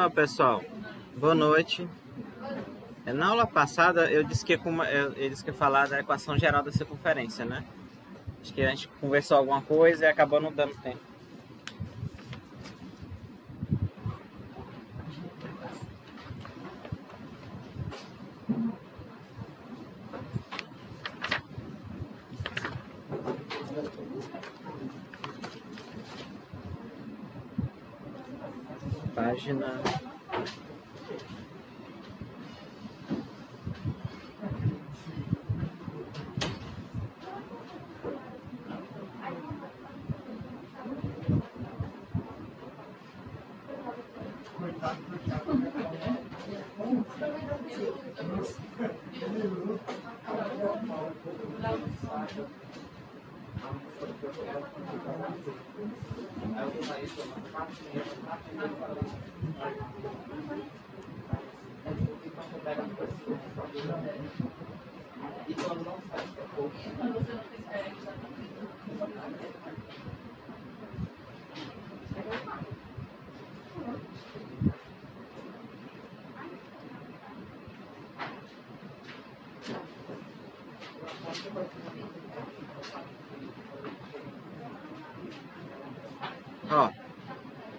Pessoal, boa noite. Na aula passada eu disse que eu disse que ia falar da equação geral da circunferência, né? Acho que a gente conversou alguma coisa e acabou não dando tempo. Página.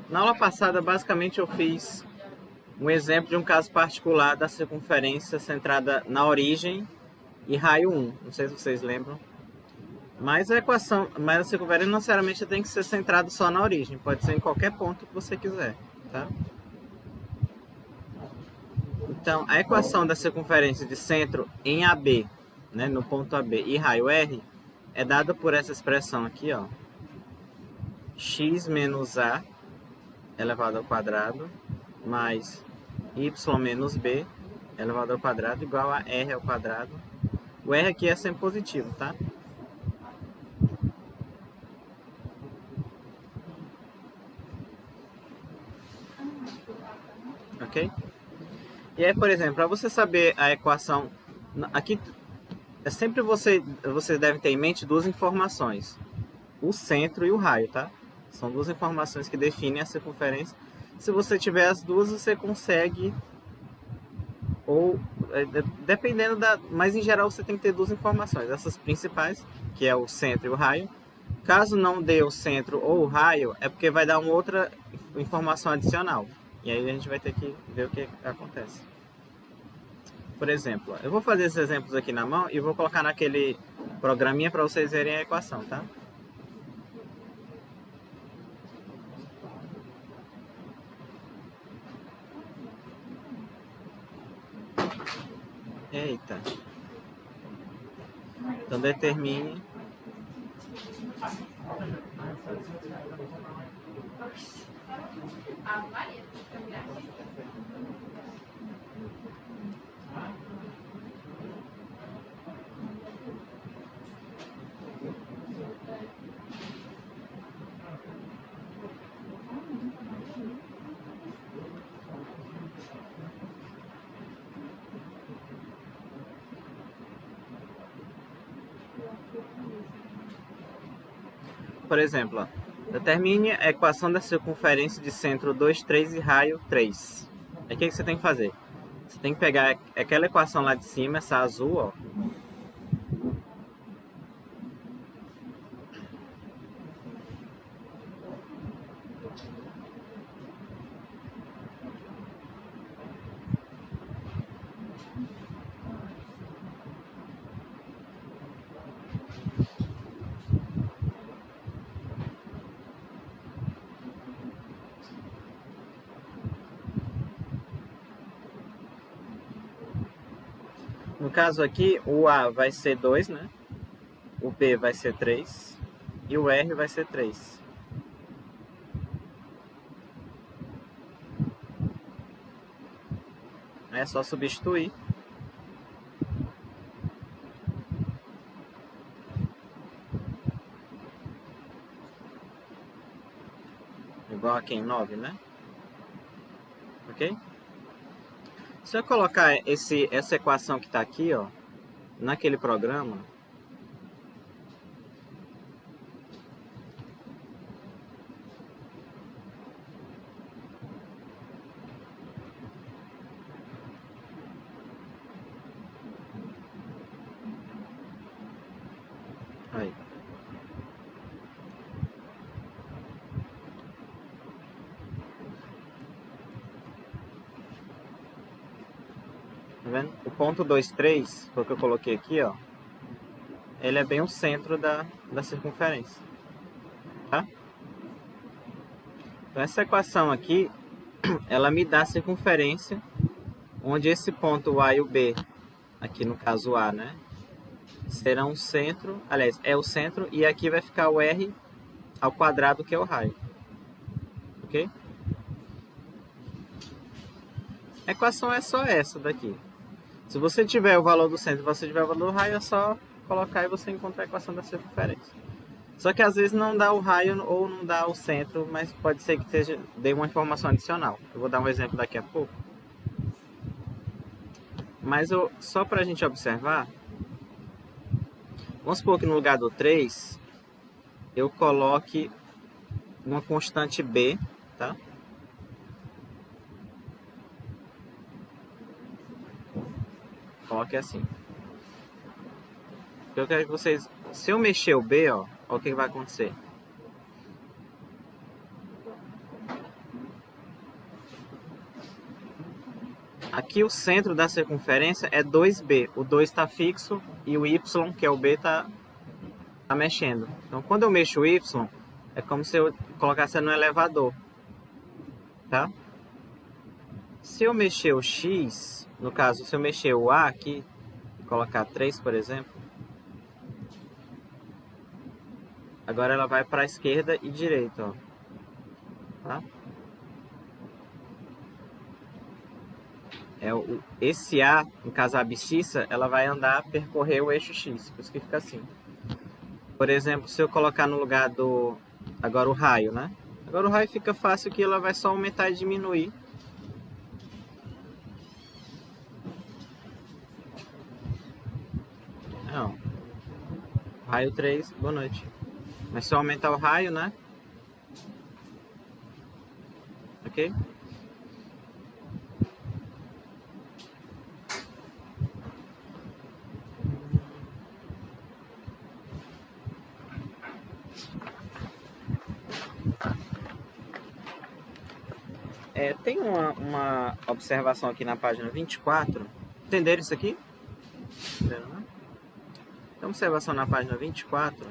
Na aula passada, basicamente, eu fiz um exemplo de um caso particular da circunferência centrada na origem e raio 1. Não sei se vocês lembram. Mas a circunferência não necessariamente tem que ser centrada só na origem. Pode ser em qualquer ponto que você quiser, tá? Então, a equação da circunferência de centro em AB, né, no ponto AB, e raio R, é dada por essa expressão aqui, ó. X menos A elevado ao quadrado mais y menos b elevado ao quadrado igual a r ao quadrado. O r aqui é sempre positivo, tá? Ok? E aí, por exemplo, para você saber a equação, aqui é sempre você deve ter em mente duas informações: o centro e o raio, tá? São duas informações que definem a circunferência. Se você tiver as duas, você consegue, ou dependendo da, mas em geral você tem que ter duas informações, essas principais, que é o centro e o raio. Caso não dê o centro ou o raio, é porque vai dar uma outra informação adicional. E aí a gente vai ter que ver o que acontece. Por exemplo, eu vou fazer esses exemplos aqui na mão e vou colocar naquele programinha para vocês verem a equação, tá? Eita. Então determine por exemplo, ó, determine a equação da circunferência de centro 2, 3 e raio 3. Aí o que você tem que fazer? Você tem que pegar aquela equação lá de cima, essa azul, ó. No caso aqui, o A vai ser 2, né? O B vai ser 3 e o R vai ser 3. É só substituir. Igual aqui em 9, né? Ok? Se eu colocar essa equação que está aqui, ó, naquele programa, vendo? O ponto 2, 3, foi o que eu coloquei aqui, ó. Ele é bem o centro da circunferência, tá? Então essa equação aqui, ela me dá a circunferência, onde esse ponto A e o B, aqui no caso A, né? Serão o centro, aliás, é o centro, e aqui vai ficar o R ao quadrado, que é o raio. Ok? A equação é só essa daqui. Se você tiver o valor do centro e você tiver o valor do raio, é só colocar e você encontra a equação da circunferência. Só que às vezes não dá o raio ou não dá o centro, mas pode ser que dê uma informação adicional. Eu vou dar um exemplo daqui a pouco. Mas só para a gente observar, vamos supor que no lugar do 3, eu coloque uma constante B, tá? Coloque assim. Eu quero que vocês... Se eu mexer o B, ó, o que vai acontecer? Aqui o centro da circunferência é 2B. O 2 está fixo e o Y, que é o B, está mexendo. Então, quando eu mexo o Y, é como se eu colocasse no elevador. Tá? Se eu mexer o X, no caso, se eu mexer o A aqui, colocar 3, por exemplo, agora ela vai para a esquerda e direita, ó. Tá? Esse A, no caso a abscissa, ela vai percorrer o eixo X, por isso que fica assim. Por exemplo, se eu colocar no lugar do... Agora o raio, né? Agora o raio fica fácil que ela vai só aumentar e diminuir. Não. Raio 3, boa noite. Mas se eu aumentar o raio, né? Ok? Tem uma observação aqui na página 24. Entenderam isso aqui? Entenderam, né? Tem uma observação na página 24.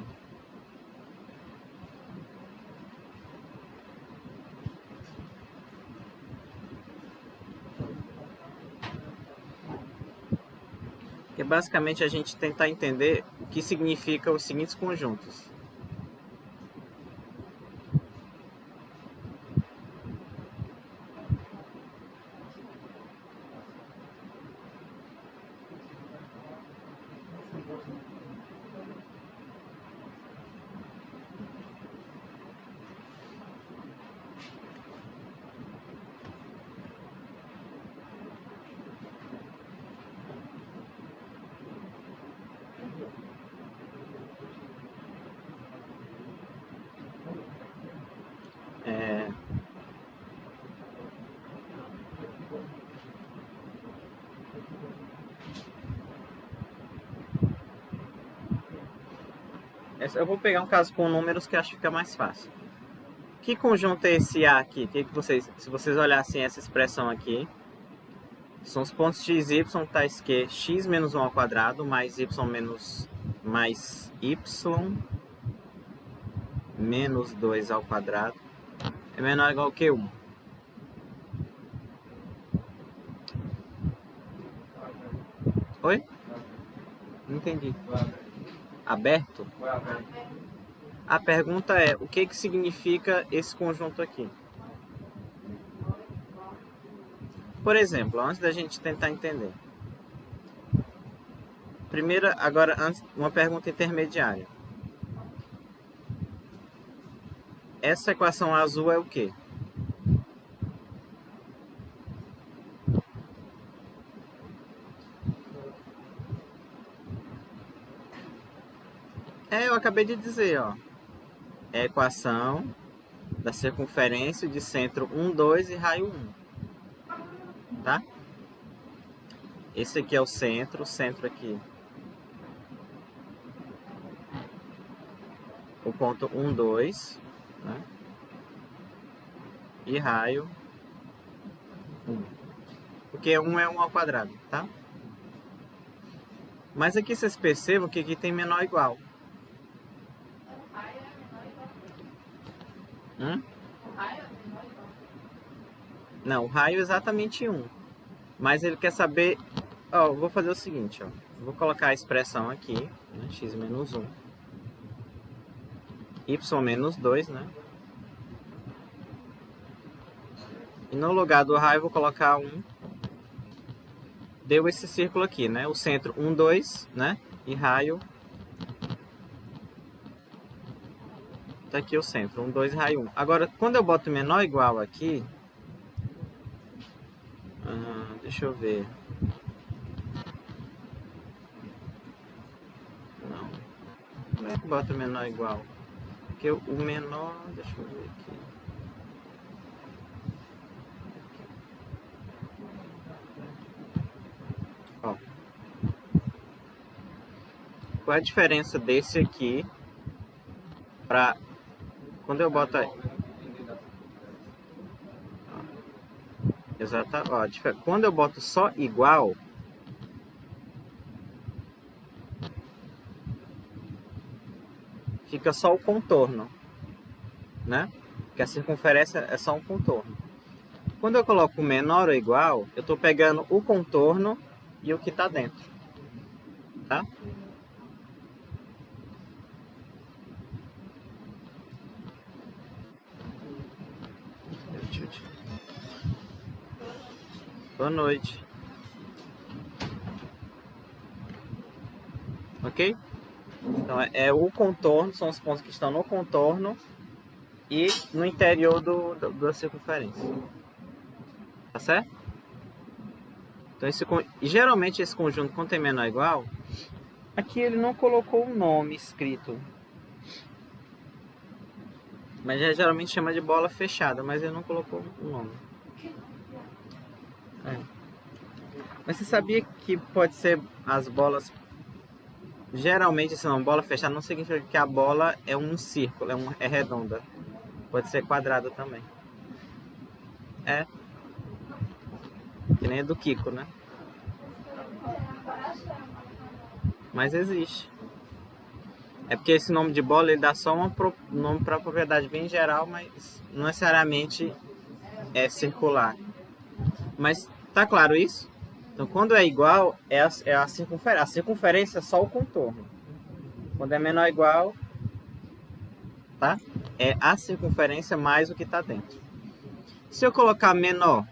Que é basicamente a gente tentar entender o que significa os seguintes conjuntos. Eu vou pegar um caso com números que acho que fica mais fácil. Que conjunto é esse A aqui? Se vocês olhassem essa expressão aqui, são os pontos x e y tais que x menos 1 ao quadrado mais y menos 2 ao quadrado é menor ou igual que 1. Oi? Não entendi. Aberto? A pergunta é, o que significa esse conjunto aqui? Por exemplo, antes da gente tentar entender. Antes, uma pergunta intermediária. Essa equação azul é o quê? Eu acabei de dizer, ó. É a equação da circunferência de centro 1, 2 e raio 1. Tá? Esse aqui é o centro aqui. O ponto 1, 2, né? E raio 1. Porque 1 é 1 ao quadrado, tá? Mas aqui vocês percebam que aqui tem menor ou igual. Não, o raio é exatamente 1. Mas ele quer saber... Ó, eu vou fazer o seguinte, ó. Vou colocar a expressão aqui, né? X menos 1. Y menos 2, né? E no lugar do raio eu vou colocar 1. Deu esse círculo aqui, né? O centro 1, 2, né? E raio... Tá aqui o centro, 1, 2, raio 1. Agora, quando eu boto menor ou igual aqui... deixa eu ver... Não. Como é que bota menor ou igual? Porque o menor... Deixa eu ver aqui... Ó. Qual é a diferença desse aqui para quando eu boto aí? Exato, ó, quando eu boto só igual, fica só o contorno, né? Porque a circunferência é só um contorno. Quando eu coloco menor ou igual, eu estou pegando o contorno e o que está dentro, tá? Boa noite. Ok? Então é o contorno, são os pontos que estão no contorno e no interior da circunferência. Tá certo? Então geralmente esse conjunto, quando tem menor ou igual, aqui ele não colocou um nome escrito. Mas geralmente chama de bola fechada, mas ele não colocou um nome. Mas você sabia que pode ser as bolas... Geralmente esse nome, bola fechada, não significa que a bola é um círculo, é redonda. Pode ser quadrada também. É. Que nem a do Kiko, né? Mas existe. É porque esse nome de bola ele dá só um nome para propriedade bem geral, mas não necessariamente é circular. Mas tá claro isso? Então quando é igual, é a circunferência. A circunferência é só o contorno. Quando é menor ou igual, tá? É a circunferência mais o que está dentro. Se eu colocar menor,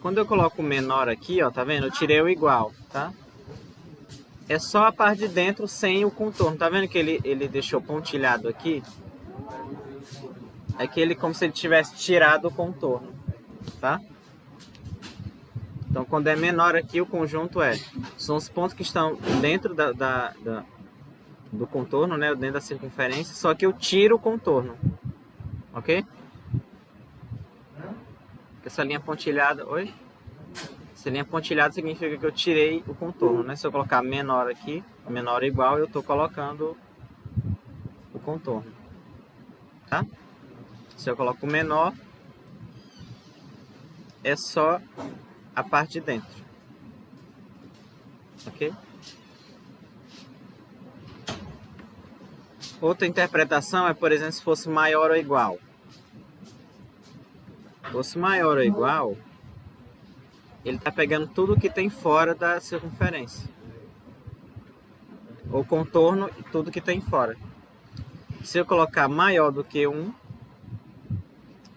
quando eu coloco o menor aqui, ó, tá vendo? Eu tirei o igual, tá? É só a parte de dentro sem o contorno. Tá vendo que ele deixou pontilhado aqui? É que ele como se ele tivesse tirado o contorno, tá? Então quando é menor aqui, o conjunto são os pontos que estão dentro do contorno, né? Dentro da circunferência, só que eu tiro o contorno, ok? Essa linha pontilhada, oi? Essa linha pontilhada significa que eu tirei o contorno, né? Se eu colocar menor aqui, menor ou igual, eu estou colocando o contorno, tá? Se eu coloco menor, é só a parte de dentro, ok? Outra interpretação é, por exemplo, se fosse maior ou igual. Se fosse maior ou igual, ele está pegando tudo que tem fora da circunferência. O contorno e tudo que tem fora. Se eu colocar maior do que 1,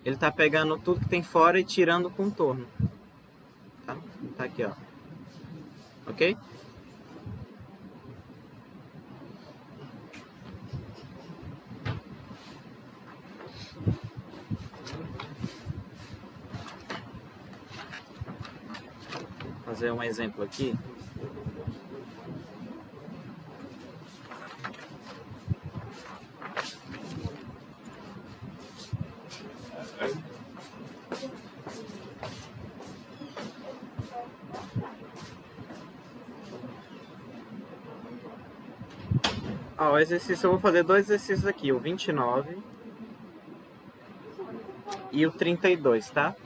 ele está pegando tudo que tem fora e tirando o contorno. Tá aqui, ó. Ok? Vou fazer um exemplo aqui. Ó, o exercício, eu vou fazer dois exercícios aqui, o 29 e o 32, tá?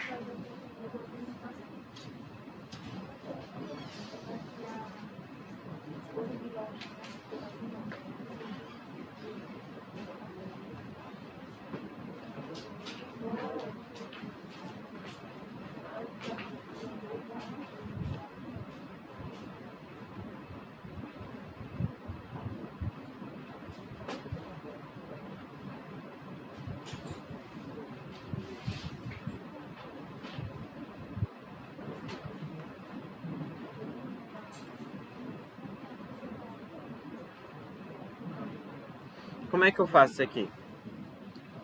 como é que eu faço isso aqui?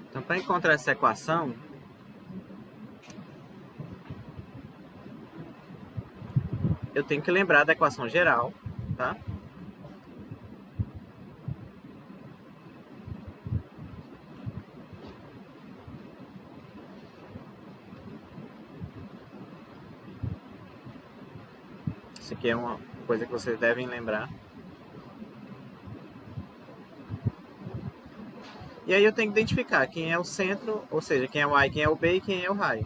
Então, para encontrar essa equação, eu tenho que lembrar da equação geral, tá? Isso aqui é uma coisa que vocês devem lembrar. E aí eu tenho que identificar quem é o centro, ou seja, quem é o A, quem é o B e quem é o raio.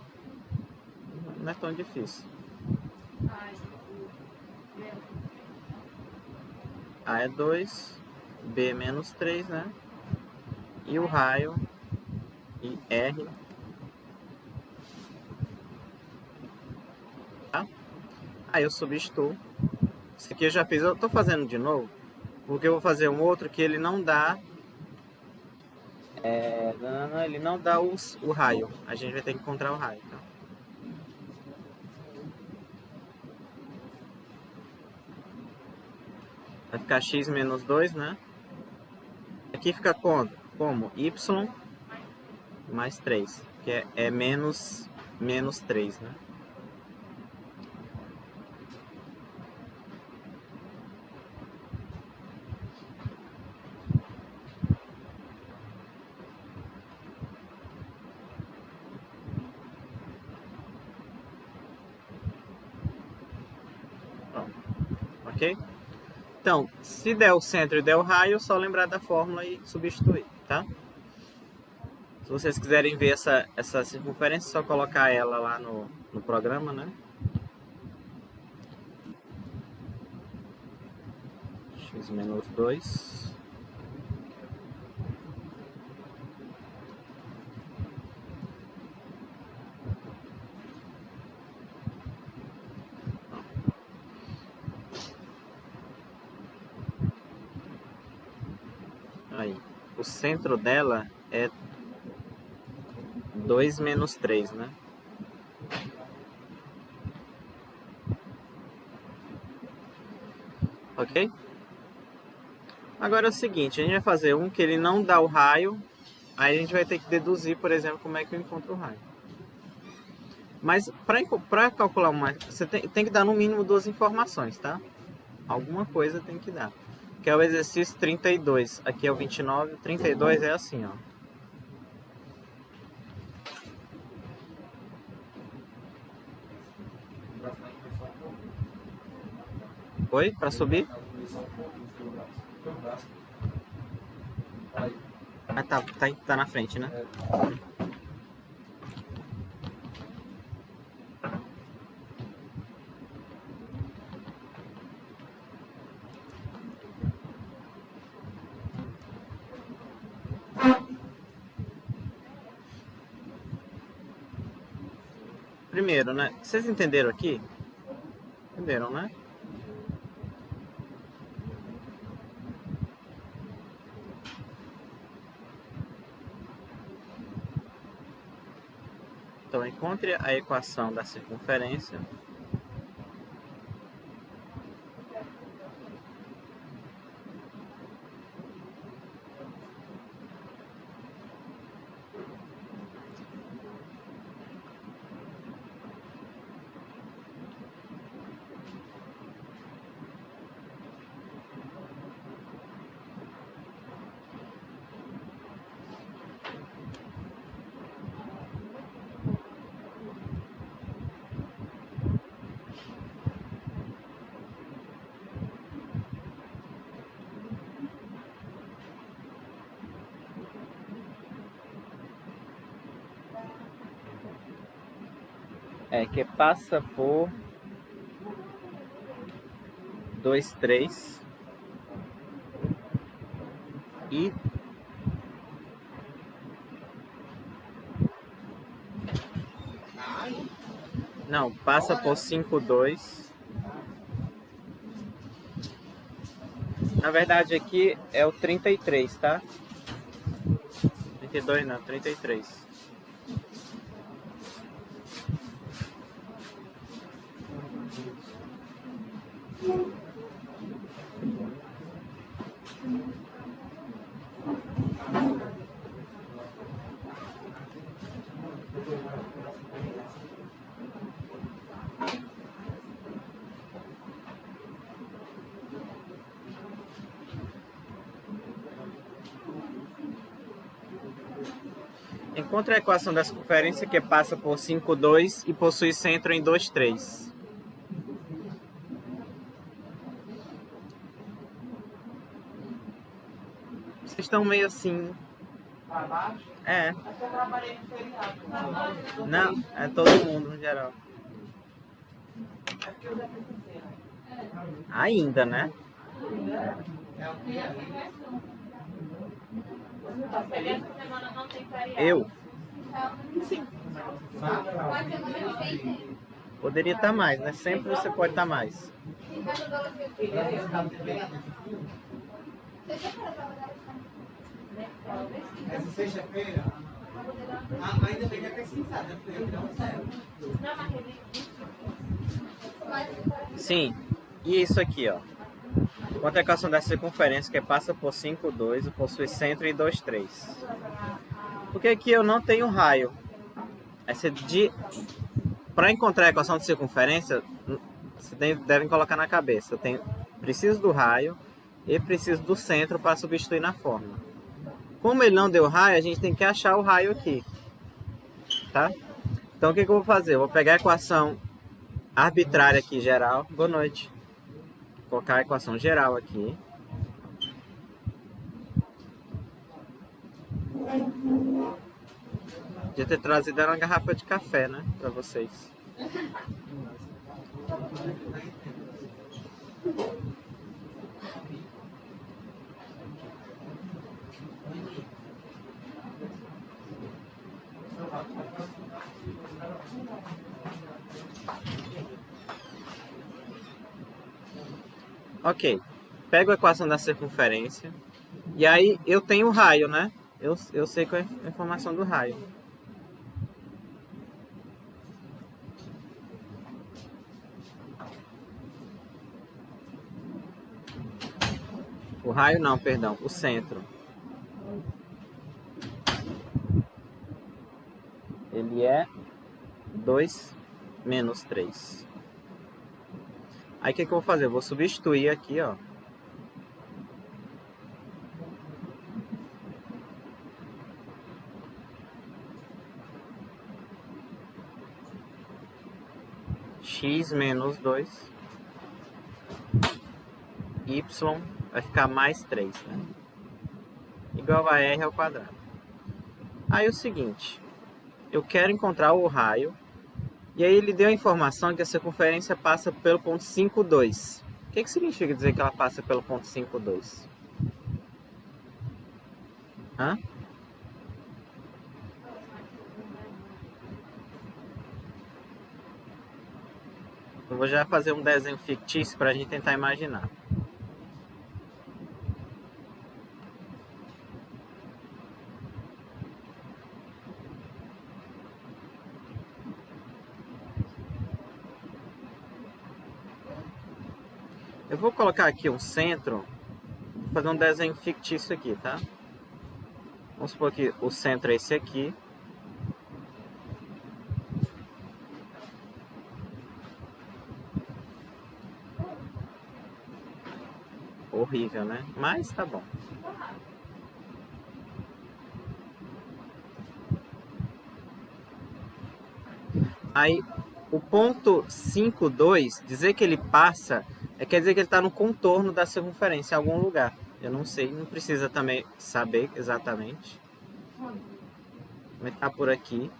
Não é tão difícil. A é 2, B é menos 3, né? E o raio, e R. Tá? Aí eu substituo. Isso aqui eu já fiz, eu tô fazendo de novo, porque eu vou fazer um outro que ele não dá... ele não dá o raio. A gente vai ter que encontrar o raio, tá? Vai ficar x menos 2, né? Aqui fica como y mais 3, que é menos 3, né? Pronto. Ok? Então, se der o centro e der o raio, é só lembrar da fórmula e substituir, tá? Se vocês quiserem ver essa circunferência, é só colocar ela lá no programa, né? X menos 2. Aí, o centro dela é 2 menos 3, né? Ok? Agora é o seguinte, a gente vai fazer um que ele não dá o raio, aí a gente vai ter que deduzir, por exemplo, como é que eu encontro o raio. Mas para calcular uma, você tem que dar no mínimo 2 informações, tá? Alguma coisa tem que dar. Que é o exercício 32, aqui é o 29, o 32 é assim, ó. Oi? Para subir? Ah, tá na frente, né? Primeiro, né? Vocês entenderam aqui? Entenderam, né? Então, encontre a equação da circunferência. Que passa por 2, 3 e não, passa por 5, 2. Na verdade aqui é o 33, tá? 32 não, 33. Encontre a equação da circunferência que passa por 5, 2 e possui centro em 2, 3. Vocês estão meio assim... Pra baixo? É. Acho que eu trabalhei no feriado. Não, é todo mundo no geral. É porque eu já fiz terceira. Ainda, né? É o que? Você tá feliz? Essa semana não tem feriado. Eu? Sim. Pode ser semana que vem. Poderia estar mais, né? Sempre você pode estar mais. Essa sexta-feira? Ainda bem que é pesquisada, né? Porque eu não sei. Não, mas ele Sim. E isso aqui, ó. Quanto à equação da circunferência que passa por 5, 2 e possui centro em 2, 3. Porque aqui eu não tenho raio. Para encontrar a equação de circunferência, vocês devem colocar na cabeça. Preciso do raio e preciso do centro para substituir na fórmula. Como ele não deu raio, a gente tem que achar o raio aqui. Tá? Então o que eu vou fazer? Eu vou pegar a equação arbitrária aqui, geral. Boa noite. Vou colocar a equação geral aqui. Podia ter trazido uma garrafa de café, né? Pra vocês. Ok. Pego a equação da circunferência. E aí eu tenho o raio, né? Eu sei qual é a informação do raio. O raio não, perdão. O centro. Ele é 2 menos 3. Aí o que eu vou fazer? Eu vou substituir aqui, ó. X menos 2. Y vai ficar mais 3, né? Igual a R ao quadrado. Aí o seguinte. Eu quero encontrar o raio. E aí ele deu a informação que a circunferência passa pelo ponto 5, 2. O que significa dizer que ela passa pelo ponto 5, 2? Hã? Eu vou já fazer um desenho fictício para a gente tentar imaginar. Eu vou colocar aqui um centro, vou fazer um desenho fictício aqui, tá? Vamos supor que o centro é esse aqui. Horrível, né? Mas tá bom. Aí, o ponto 5, 2, dizer que ele passa, quer dizer que ele está no contorno da circunferência em algum lugar. Eu não sei, não precisa também saber exatamente. Mas tá por aqui.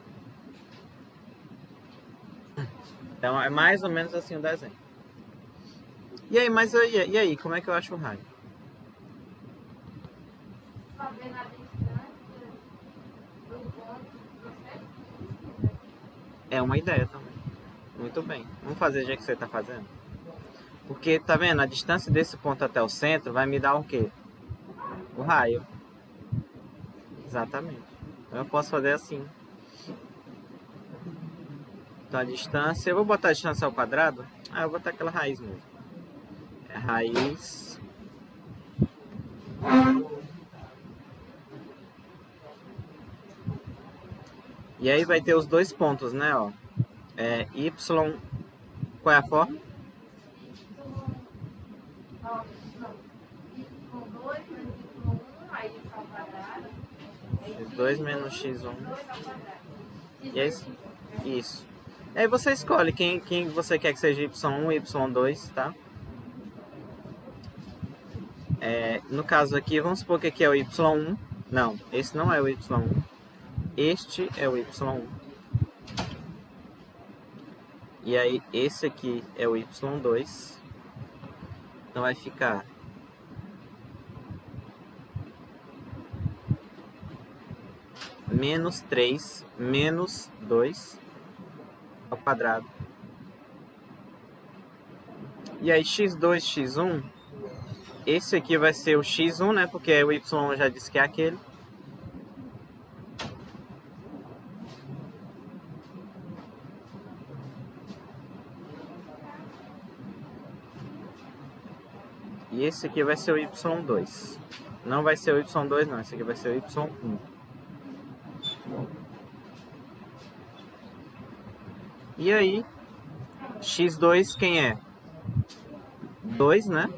Então é mais ou menos assim o desenho. E aí, e aí, como é que eu acho o raio? saber na distância do ponto do centro. É uma ideia também. Muito bem. Vamos fazer do jeito que você está fazendo? Porque, tá vendo? A distância desse ponto até o centro vai me dar o quê? O raio. Exatamente. Então eu posso fazer assim. Então a distância... Eu vou botar a distância ao quadrado? Ah, eu vou botar aquela raiz mesmo. É raiz... E aí vai ter os dois pontos, né? Ó. Y... Qual é a forma? Com 2 menos Y1, aí isso ao quadrado. x2 menos x1. E é isso. Isso. E aí você escolhe quem você quer que seja y1 e y2, tá? No caso aqui, vamos supor que aqui é o y1. Não, esse não é o y1. Este é o y1. E aí, esse aqui é o y2. Então vai ficar menos 3 menos 2 ao quadrado. E aí, x2, x1, esse aqui vai ser o x1, né? Porque o y já disse que é aquele. E esse aqui vai ser o y2. Não vai ser o y2, não. Esse aqui vai ser o y1. E aí, x2 quem é? 2, né?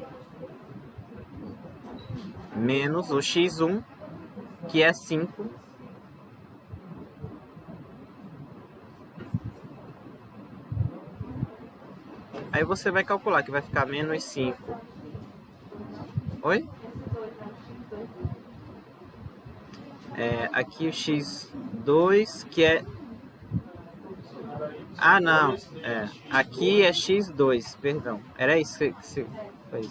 Menos o x1, que é 5. Aí você vai calcular que vai ficar menos 5. Oi? Aqui o x2, que é... Ah, não. Aqui é x2, perdão. Era isso que você fez.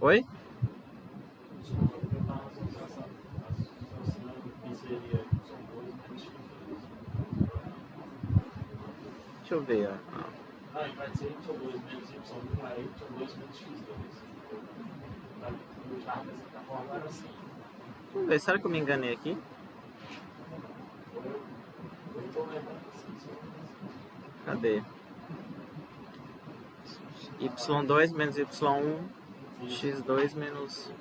Oi? Deixa eu ver, ó. Não, vai ser y2 menos y1, aí y2 menos x2. Dessa forma, agora sim. Vamos ver, será que eu me enganei aqui? Cadê? y2 menos y1, x2 menos...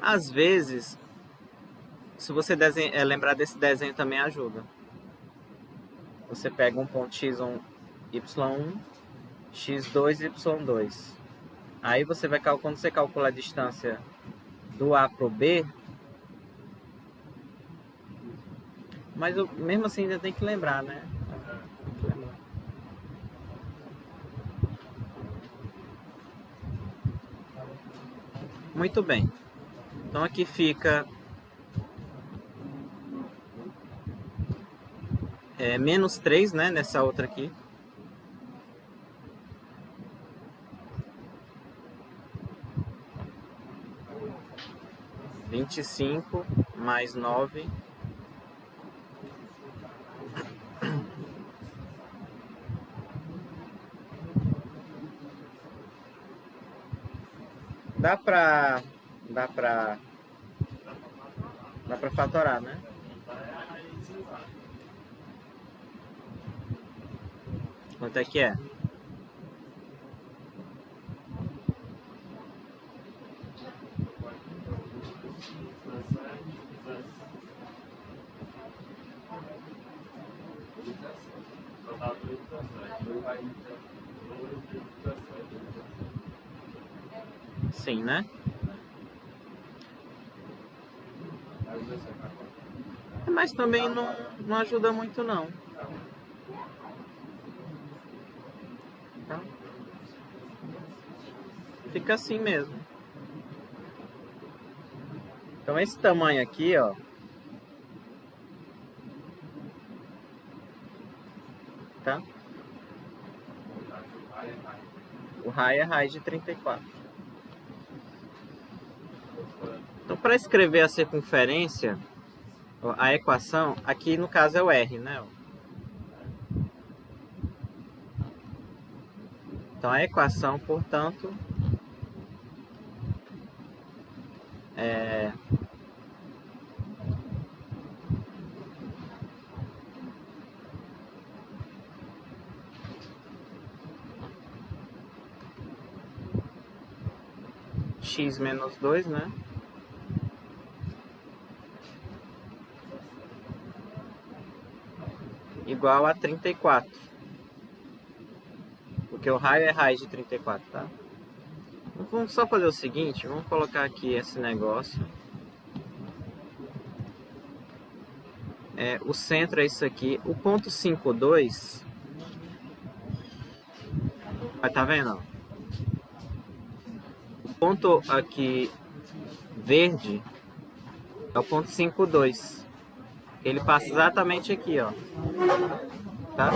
Às vezes, se você lembrar desse desenho também ajuda. Você pega um ponto x1, y1, x2, y2. Aí você vai calcular, quando você calcula a distância do A para o B, mas mesmo assim ainda tem que lembrar, né? Tem que lembrar. Muito bem. Então aqui fica menos 3, né? Nessa outra aqui. (25) mais 9. Dá pra fatorar, né? Quanto é que é? Sim, né? Mas também não ajuda muito, não. Tá? Fica assim mesmo. Então esse tamanho aqui, ó. Tá? O raio é raiz de 34. Então, para escrever a circunferência, a equação, aqui no caso é o R, né? Então, a equação, portanto, é x menos 2, né? Igual a 34. Porque o raio é raiz de 34, tá? Vamos só fazer o seguinte, vamos colocar aqui esse negócio. O centro é isso aqui. O ponto 52. Tá vendo? O ponto aqui verde é o ponto 52. Ele passa exatamente aqui, ó. Tá?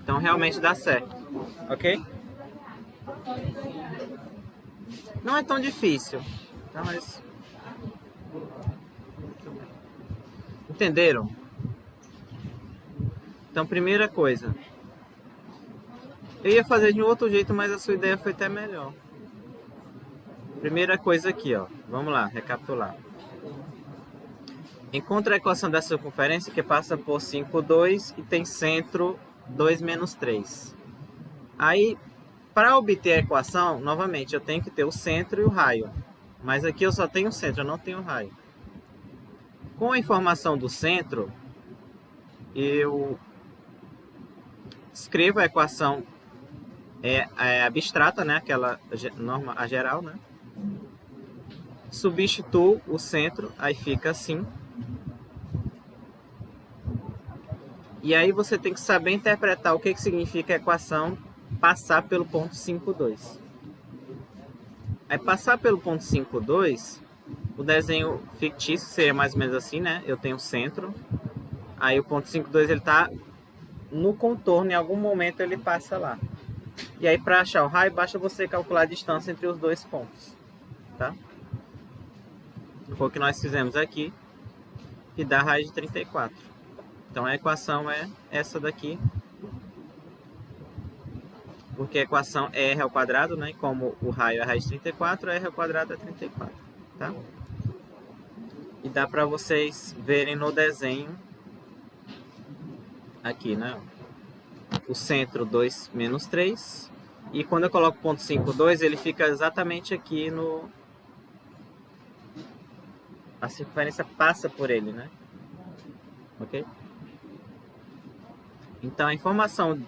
Então realmente dá certo, ok? Não é tão difícil, tá? Mas entenderam? Então, primeira coisa, eu ia fazer de um outro jeito, mas a sua ideia foi até melhor. Primeira coisa aqui, ó. Vamos lá, recapitular. Encontra a equação da circunferência que passa por 5, 2 e tem centro 2 menos 3. Aí, para obter a equação, novamente, eu tenho que ter o centro e o raio. Mas aqui eu só tenho o centro, eu não tenho o raio. Com a informação do centro, eu escrevo a equação abstrata, né? Aquela norma, a geral, né? Substituo o centro, aí fica assim. E aí você tem que saber interpretar o que significa a equação passar pelo ponto 52. Aí passar pelo ponto 52, o desenho fictício seria mais ou menos assim, né? Eu tenho o centro, aí o ponto 52 ele está no contorno, em algum momento ele passa lá. E aí para achar o raio, basta você calcular a distância entre os dois pontos, tá? Foi o que nós fizemos aqui, que dá raiz de 34. Então a equação é essa daqui, porque a equação é r ao quadrado, né? E como o raio é raiz de 34, r ao quadrado é 34, tá? E dá para vocês verem no desenho aqui, né? O centro 2 menos 3, e quando eu coloco o ponto 52, ele fica exatamente aqui no... A circunferência passa por ele, né? Ok? Então a informação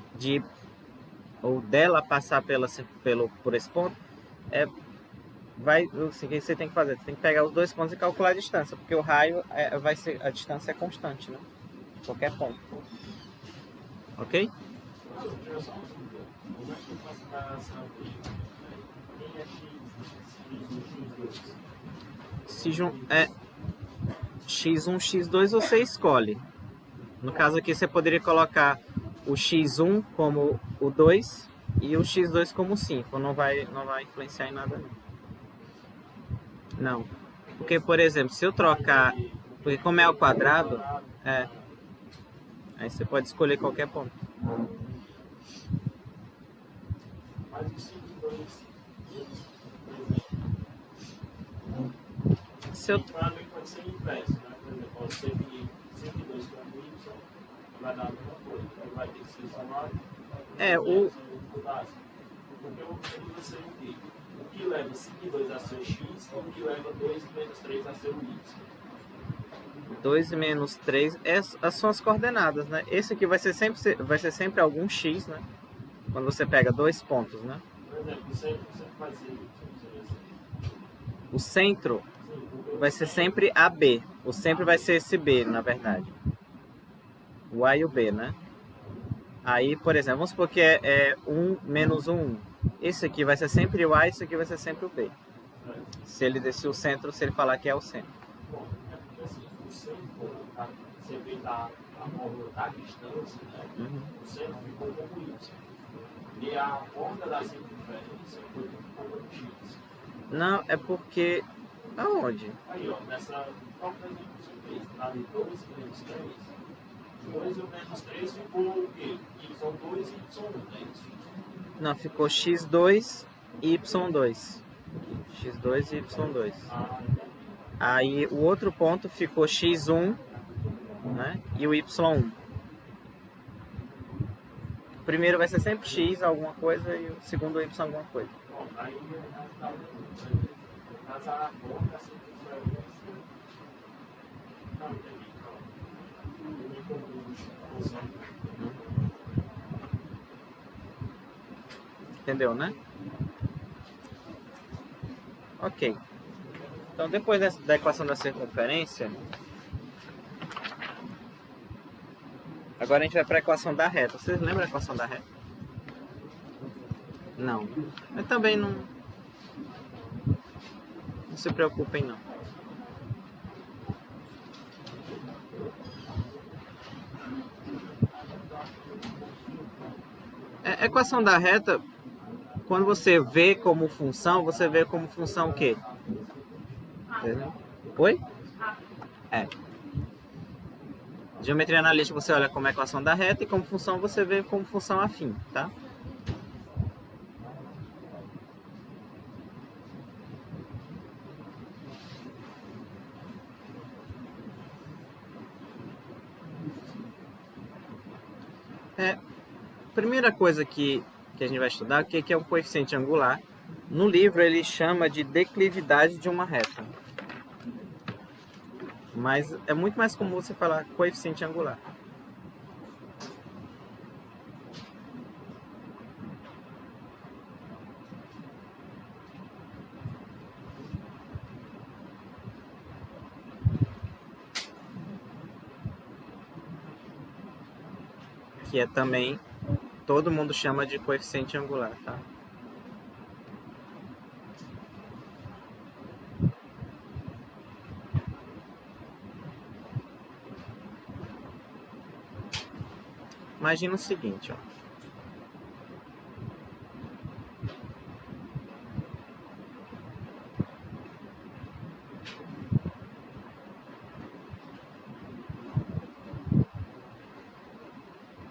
dela passar por esse ponto o que você tem que fazer? Você tem que pegar os dois pontos e calcular a distância, porque o raio a distância é constante, né? Qualquer ponto. Ok? X1, X2 você escolhe. No caso aqui você poderia colocar o X1 como o 2 e o X2 como o 5. Não vai influenciar em nada. Não. Porque, por exemplo, se eu trocar... Porque como é ao quadrado, aí você pode escolher qualquer ponto. Se eu... pode ser inverso, né? Por exemplo, pode ser que 102 para y vai dar a mesma coisa. Aí vai ter que ser somado. Porque eu vou ser o que leva 5 e 2 a ser x ou o que leva 2 menos 3 a ser o y. 2 menos 3 são as coordenadas, né? Esse aqui vai ser sempre algum x, né? Quando você pega dois pontos, né? Por exemplo, o centro vai ser y. O centro vai ser sempre AB. O centro vai ser esse B, na verdade. O A e o B, né? Aí, por exemplo, vamos supor que é 1 menos 1. Esse aqui vai ser sempre o A, esse aqui vai ser sempre o B. Se o centro, se ele falar que é o centro. Bom, é porque assim, o centro, você vê a fórmula da distância, né? O centro ficou como y. E a borda da circunferência foi como x. Não, é porque... Aonde? Aí, ó, nessa... Qual que é o que você fez? Tá ali 2 menos 3. 2 e o menos 3 ficou o quê? Y2 e Y1, não é isso? Não, ficou x2 e y2. X2 e y2. Aí o outro ponto ficou x1, né? E o y1. O primeiro vai ser sempre x alguma coisa e o segundo y alguma coisa. Bom, aí mas a borda da circunferência... Não, entendi. Entendeu, né? Ok. Então, depois da equação da circunferência, agora a gente vai para a equação da reta. Vocês lembram da equação da reta? Não. Mas também não se preocupem, não. A equação da reta, quando você vê como função, você vê como função o quê? Entendeu? Oi? É. Geometria analítica você olha como equação da reta e como função você vê como função afim, tá? Primeira coisa que a gente vai estudar, o que é um coeficiente angular. No livro ele chama de declividade de uma reta. Mas é muito mais comum você falar coeficiente angular. Que é também, todo mundo chama de coeficiente angular, tá? Imagina o seguinte, ó.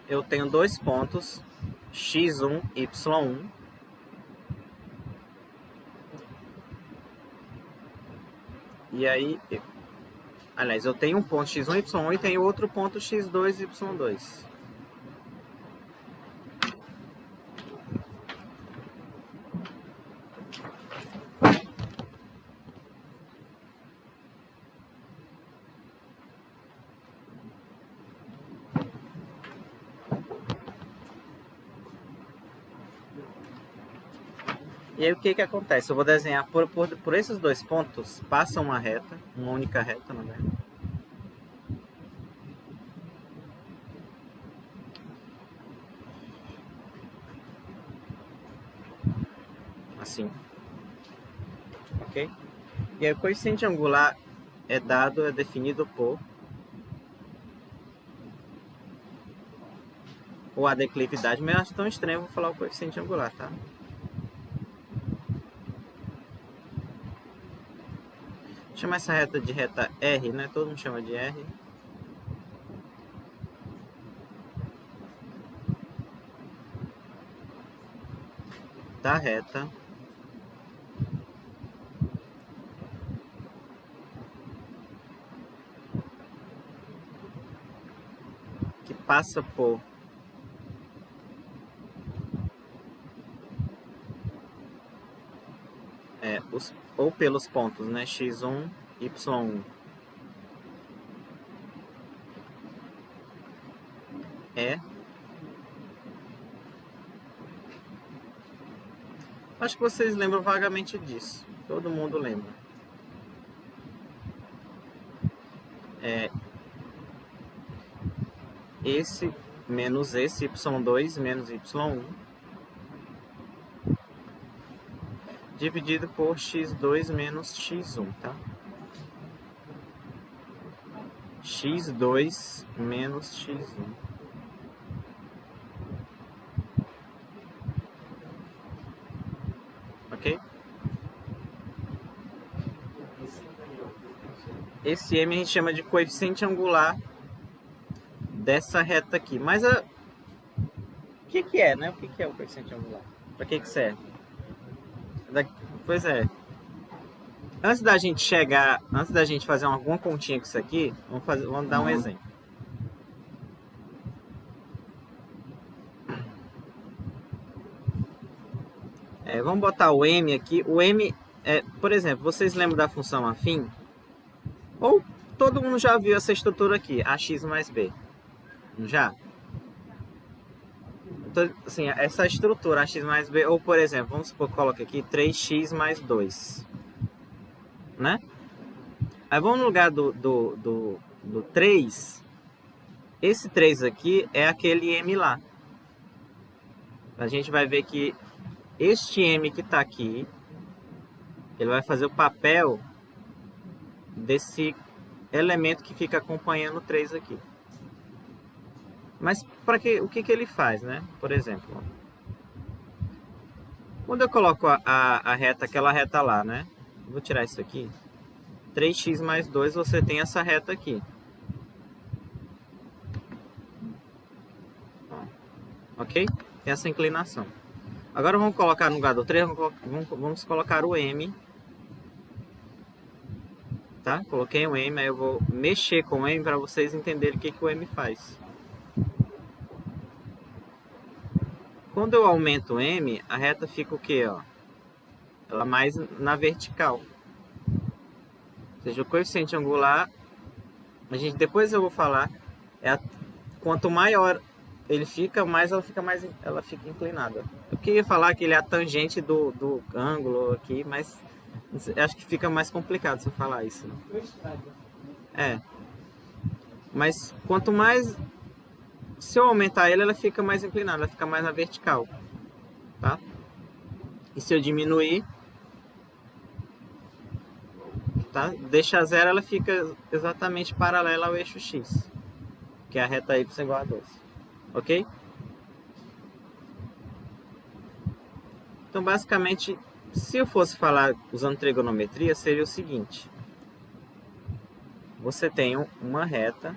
Eu tenho dois pontos, x1, y1. E aí, aliás, eu tenho um ponto x1, y1 e tenho outro ponto x2, y2. E aí o que acontece? Eu vou desenhar por esses dois pontos, passa uma reta, uma única reta, na verdade. Assim. Ok? E aí o coeficiente angular é definido por ou a declividade, mas eu acho tão estranho, eu vou falar o coeficiente angular, tá? Chama essa reta de reta R, né? Todo mundo chama de R. Da reta que passa por ou pelos pontos, né? x1, y1. Acho que vocês lembram vagamente disso. Todo mundo lembra. Esse menos esse, y2 menos y1. Dividido por x2 menos x1, tá? x2 menos x1. Ok? Esse m a gente chama de coeficiente angular dessa reta aqui. Mas o que é, né? O que é o coeficiente angular? Para que serve? Pois é. Antes da gente fazer alguma continha com isso aqui, vamos dar um exemplo. Vamos botar o m aqui. O m, por exemplo, vocês lembram da função afim? Ou todo mundo já viu essa estrutura aqui, ax mais b? Já? assim, essa estrutura, a x mais b, ou por exemplo, vamos supor que coloque aqui 3x mais 2, né? Aí vamos no lugar do 3, esse 3 aqui é aquele m lá. A gente vai ver que este m que está aqui, ele vai fazer o papel desse elemento que fica acompanhando o 3 aqui. Mas para que, o que ele faz, né? Por exemplo, quando eu coloco a reta, aquela reta lá, né? Vou tirar isso aqui. 3x mais 2, você tem essa reta aqui. Ok? Tem essa inclinação. Agora vamos colocar no lugar do 3, vamos colocar o m. Tá? Coloquei o m, aí eu vou mexer com o m para vocês entenderem o que o m faz. Quando eu aumento o m, a reta fica o quê? Ó? Ela mais na vertical. Ou seja, o coeficiente angular, depois eu vou falar, quanto maior ele fica, mais ela fica inclinada. Eu queria falar que ele é a tangente do ângulo aqui, mas acho que fica mais complicado se eu falar isso. É. Mas quanto mais... Se eu aumentar ele, ela fica mais inclinada, ela fica mais na vertical. Tá? E se eu diminuir... Tá? Deixa zero, ela fica exatamente paralela ao eixo x, que é a reta y igual a 2. Ok? Então, basicamente, se eu fosse falar usando trigonometria, seria o seguinte. Você tem uma reta.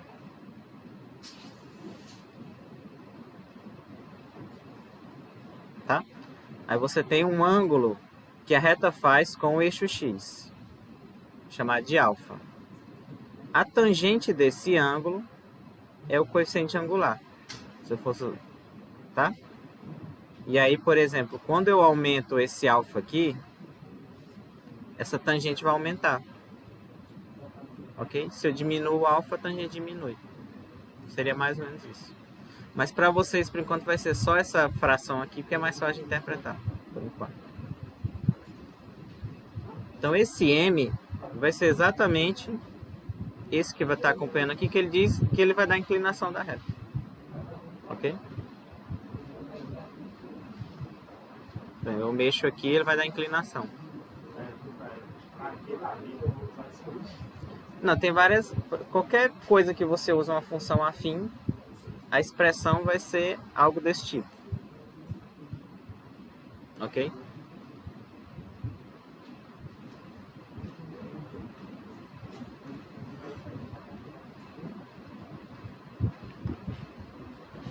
Tá? Aí você tem um ângulo que a reta faz com o eixo x, chamado de alfa. A tangente desse ângulo é o coeficiente angular. Se eu fosse, tá? E aí, por exemplo, quando eu aumento esse alfa aqui, essa tangente vai aumentar. Ok? Se eu diminuo o alfa, a tangente diminui. Seria mais ou menos isso. Mas para vocês, por enquanto, vai ser só essa fração aqui, porque é mais fácil de interpretar, por enquanto. Então, esse m vai ser exatamente esse que vai estar acompanhando aqui, que ele diz que ele vai dar a inclinação da reta. Ok? Então, eu mexo aqui, ele vai dar a inclinação. Não, tem várias... Qualquer coisa que você usa uma função afim, a expressão vai ser algo desse tipo. Ok?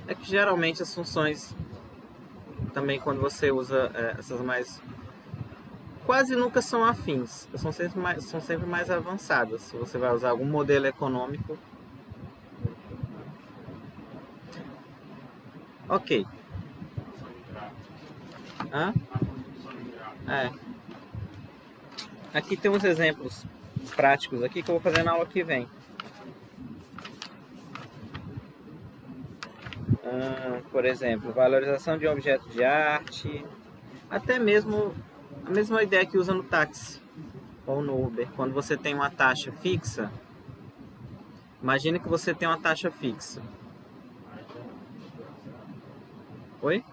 É que geralmente as funções, também quando você usa essas mais... Quase nunca são afins, são sempre mais avançadas. Se você vai usar algum modelo econômico. Ok. Hã? É. Aqui tem uns exemplos práticos aqui que eu vou fazer na aula que vem. Por exemplo, valorização de um objeto de arte. Até mesmo a mesma ideia que usa no táxi ou no Uber. Quando você tem uma taxa fixa, imagine que você tem uma taxa fixa. Oi?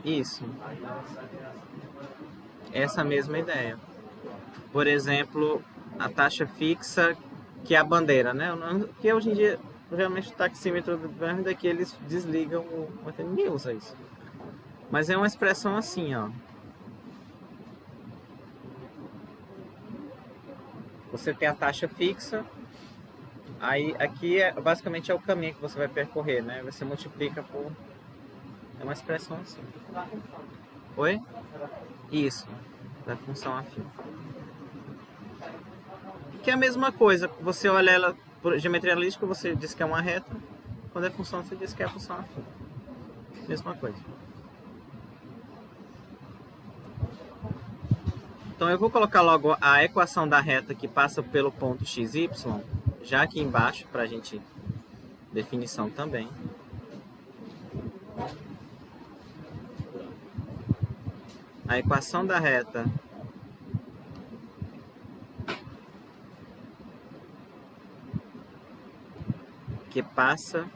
Isso. Essa mesma ideia. Por exemplo, a taxa fixa, que é a bandeira, né? Que hoje em dia, realmente o taxímetro daqui eles desligam, ninguém usa isso. Mas é uma expressão assim, ó. Você tem a taxa fixa, aí aqui basicamente é o caminho que você vai percorrer, né? Você multiplica por... É uma expressão assim. Oi? Isso, da função afim. Que é a mesma coisa, você olha ela por geometria analítica, você diz que é uma reta, quando é função você diz que é a função afim. Mesma coisa. Então eu vou colocar logo a equação da reta que passa pelo ponto xy, já aqui embaixo, para a gente Definição também. A equação da reta que passa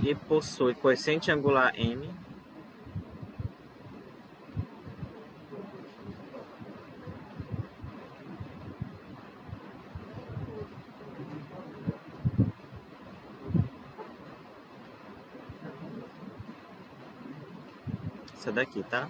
e possui coeficiente angular m essa daqui, tá?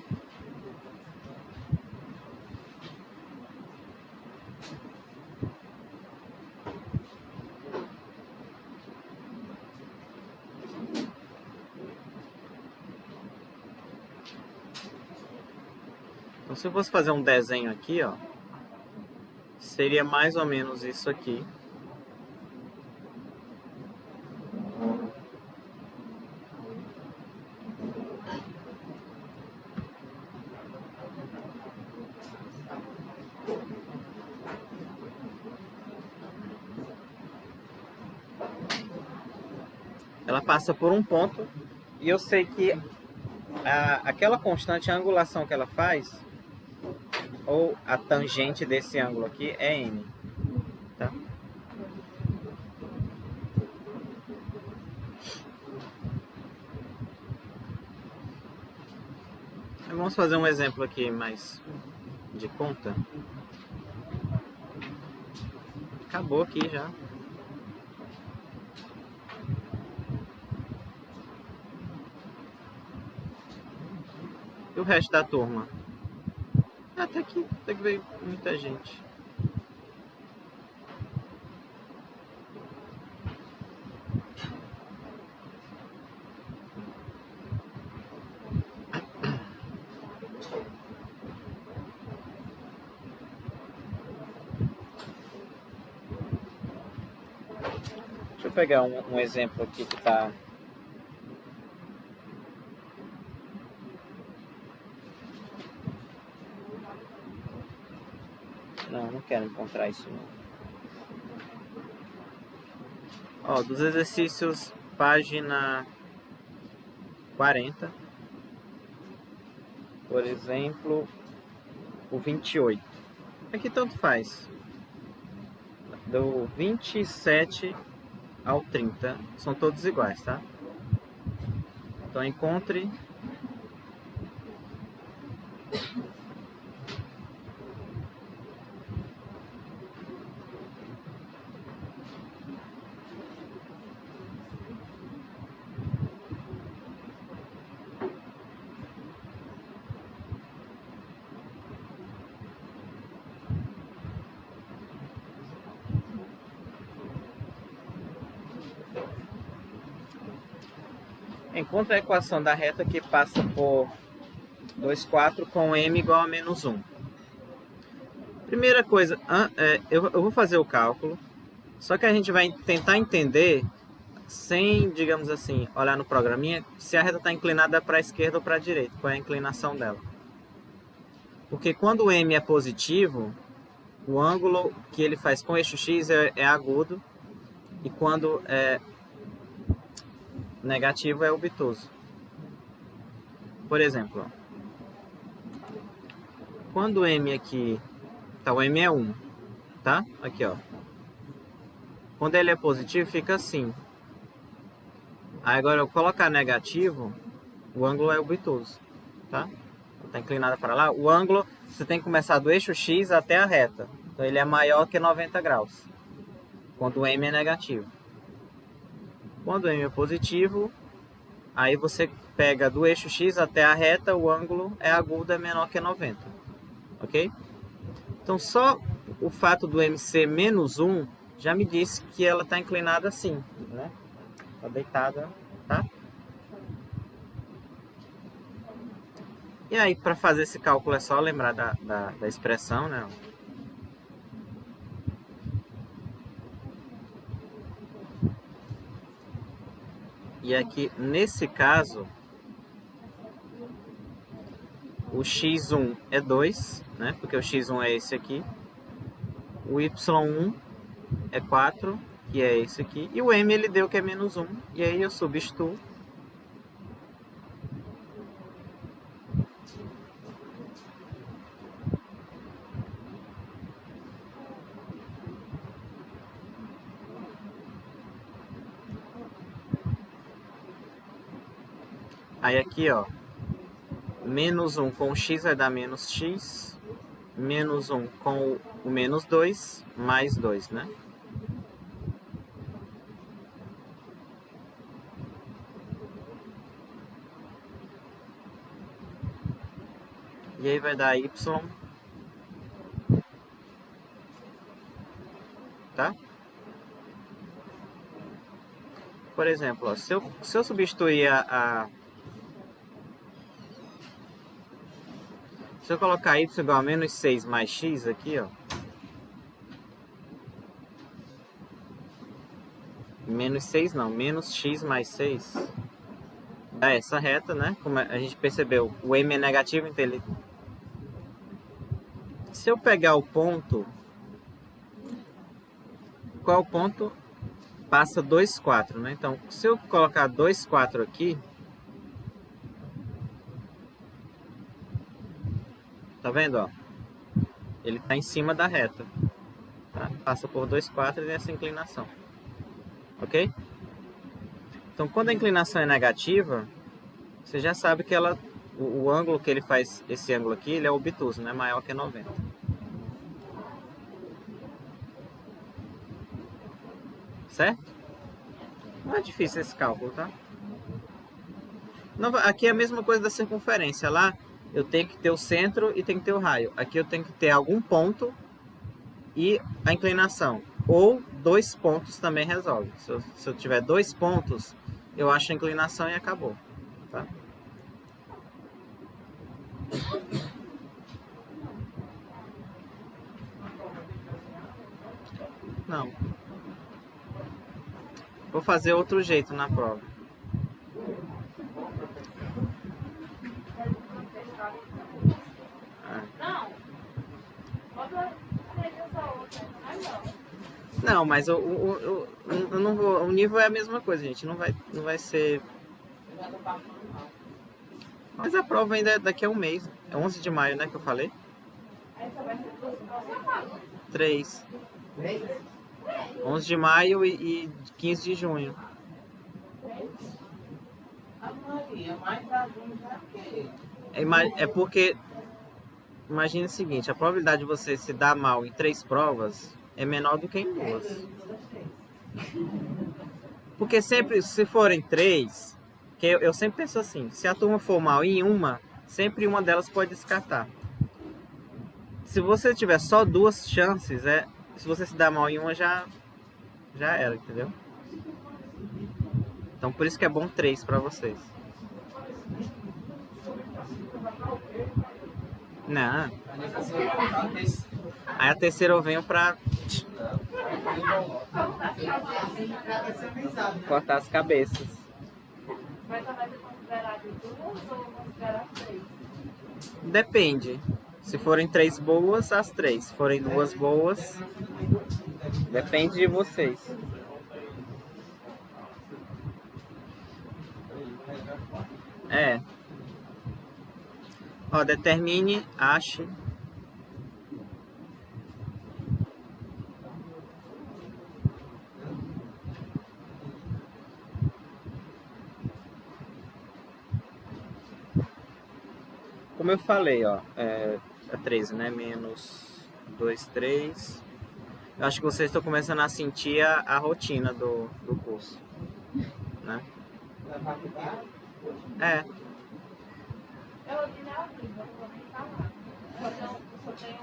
Então, se eu fosse fazer um desenho aqui, ó, seria mais ou menos isso aqui. Ela passa por um ponto e eu sei que aquela constante, a angulação que ela faz, ou a tangente desse ângulo aqui, é n. Tá? Vamos fazer um exemplo aqui mais de conta. Acabou aqui já. E o resto da turma? Até que veio muita gente. Deixa eu pegar um exemplo aqui que está... Não quero encontrar isso não. Ó, dos exercícios, página 40. Por exemplo, o 28. Aqui tanto faz. Do 27 ao 30. São todos iguais, tá? Então encontre... Encontre a equação da reta que passa por 2,4 com m igual a menos 1. Primeira coisa, eu vou fazer o cálculo, só que a gente vai tentar entender, sem, digamos assim, olhar no programinha, se a reta está inclinada para a esquerda ou para a direita, qual é a inclinação dela. Porque quando o m é positivo, o ângulo que ele faz com o eixo x é agudo, e quando é negativo é obtuso. Por exemplo, quando o m aqui, tá, o m é 1, tá? Aqui, ó. Quando ele é positivo, fica assim. Aí agora eu colocar negativo, o ângulo é obtuso, tá? Tá inclinado para lá. O ângulo, você tem que começar do eixo x até a reta. Então ele é maior que 90 graus, quando o m é negativo. Quando o m é positivo, aí você pega do eixo x até a reta, o ângulo é agudo, é menor que 90. Ok? Então só o fato do m ser menos 1 já me disse que ela está inclinada assim, né? Está deitada, tá? E aí, para fazer esse cálculo, é só lembrar da expressão, né? E aqui, nesse caso, o x1 é 2, né? Porque o x1 é esse aqui. O y1 é 4, que é esse aqui. E o m ele deu que é menos 1. E aí eu substituo. Aí aqui, ó, menos 1 com o x vai dar menos x, menos 1 com o menos 2, mais 2, né? E aí vai dar y, tá? Por exemplo, ó, se eu substituir se eu colocar y igual a menos 6 mais x aqui, ó. Menos 6 não, menos x mais 6. Dá essa reta, né? Como a gente percebeu, o m é negativo, então ele... Se eu pegar o ponto... Qual o ponto? Passa 2, 4, né? Então, se eu colocar 2, 4 aqui... Tá vendo, ó? Ele tá em cima da reta. Tá? Passa por 2, 4 e tem essa inclinação. Ok? Então, quando a inclinação é negativa, você já sabe que ela, o ângulo que ele faz, esse ângulo aqui, ele é obtuso, né? Maior que 90. Certo? Não é difícil esse cálculo, tá? Não, aqui é a mesma coisa da circunferência. Lá eu tenho que ter o centro e tenho que ter o raio. Aqui eu tenho que ter algum ponto e a inclinação. Ou 2 pontos também resolve. Se eu tiver 2 pontos, eu acho a inclinação e acabou. Tá? Não. Vou fazer outro jeito na prova. Não, mas eu não vou, o nível é a mesma coisa, gente. Não vai ser... Mas a prova ainda é daqui a um mês. É 11 de maio, né, que eu falei? 3. 11 de maio e 15 de junho. É porque... Imagina o seguinte, a probabilidade de você se dar mal em 3 provas é menor do que em 2. Porque sempre, se forem 3, que eu sempre penso assim, se a turma for mal em uma, sempre uma delas pode descartar. Se você tiver só 2 chances, se você se dar mal em uma, já era, entendeu? Então por isso que é bom 3 para vocês. Não. Aí a terceira eu venho pra cortar as cabeças. Mas vai ser considerado 2 ou considerado 3? Depende. Se forem 3 boas, as 3. Se forem 2 boas, depende de vocês. Ó, determine, ache. Como eu falei, ó, é 13, né? Menos 2, 3. Eu acho que vocês estão começando a sentir a rotina do curso, né? É. Eu li na vida, não vou nem falar. Eu só tenho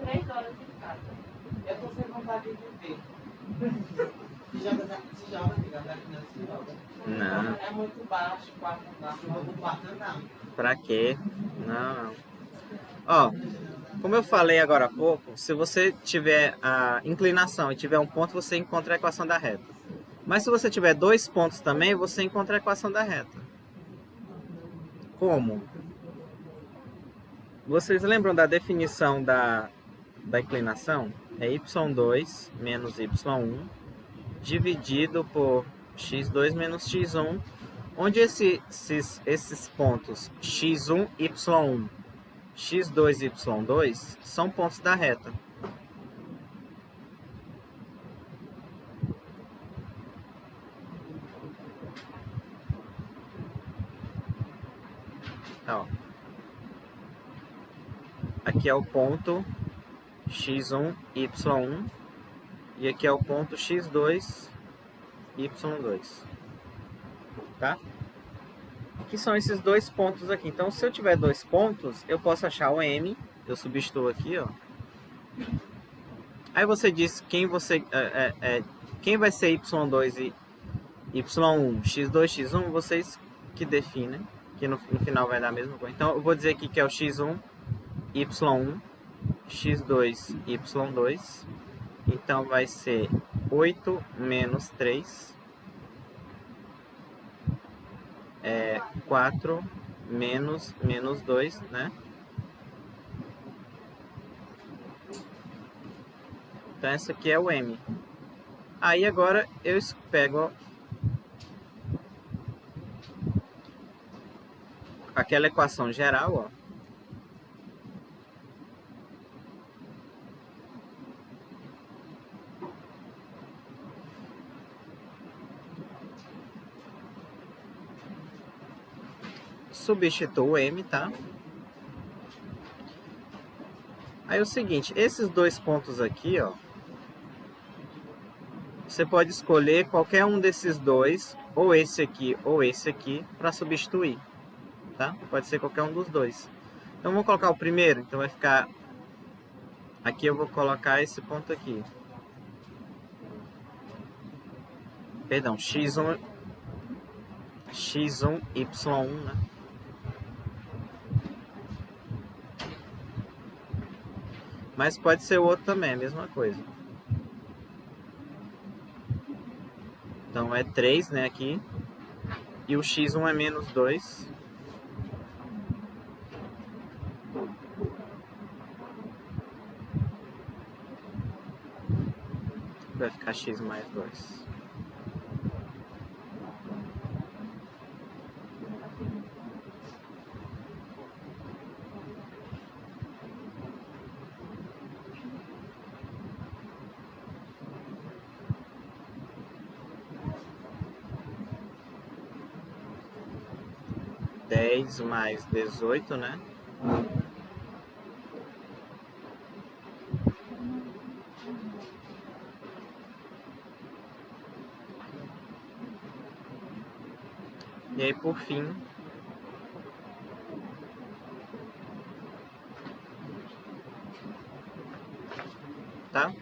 3 horas em casa. Eu tô sem vontade de viver. Se joga, amiga, da criança se joga. Não. É muito baixo, quarto não. Pra quê? Não. Ó, como eu falei agora há pouco, se você tiver a inclinação e tiver um ponto, você encontra a equação da reta. Mas se você tiver 2 pontos também, você encontra a equação da reta. Como? Vocês lembram da definição da inclinação? É y2 menos y1 dividido por x2 menos x1, onde esses pontos x1, y1, x2 e y2 são pontos da reta. Ó. Aqui é o ponto x1, y1 e aqui é o ponto x2, y2. Tá? Que são esses 2 pontos aqui. Então, se eu tiver 2 pontos, eu posso achar o M. Eu substituo aqui, ó. Aí você diz quem vai ser y2 e y1, x2, x1, vocês que definem, que no final vai dar a mesma coisa. Então, eu vou dizer aqui que é o x1, y1, x2, y2. Então, vai ser 8 menos 3. 4 menos 2, né? Então, essa aqui é o M. Aí, agora, eu pego aquela equação geral, ó. Substituo o M, tá? Aí é o seguinte, esses 2 pontos aqui, ó, você pode escolher qualquer um desses dois, ou esse aqui, para substituir, tá? Pode ser qualquer um dos dois. Então, vamos colocar o primeiro, então vai ficar... Aqui eu vou colocar esse ponto aqui. Perdão, x1, y1, né? Mas pode ser o outro também, a mesma coisa. Então é 3, né, aqui. E o x1 é menos 2. Vai ficar x mais 2. Mais 18, né? E aí, por fim, tá?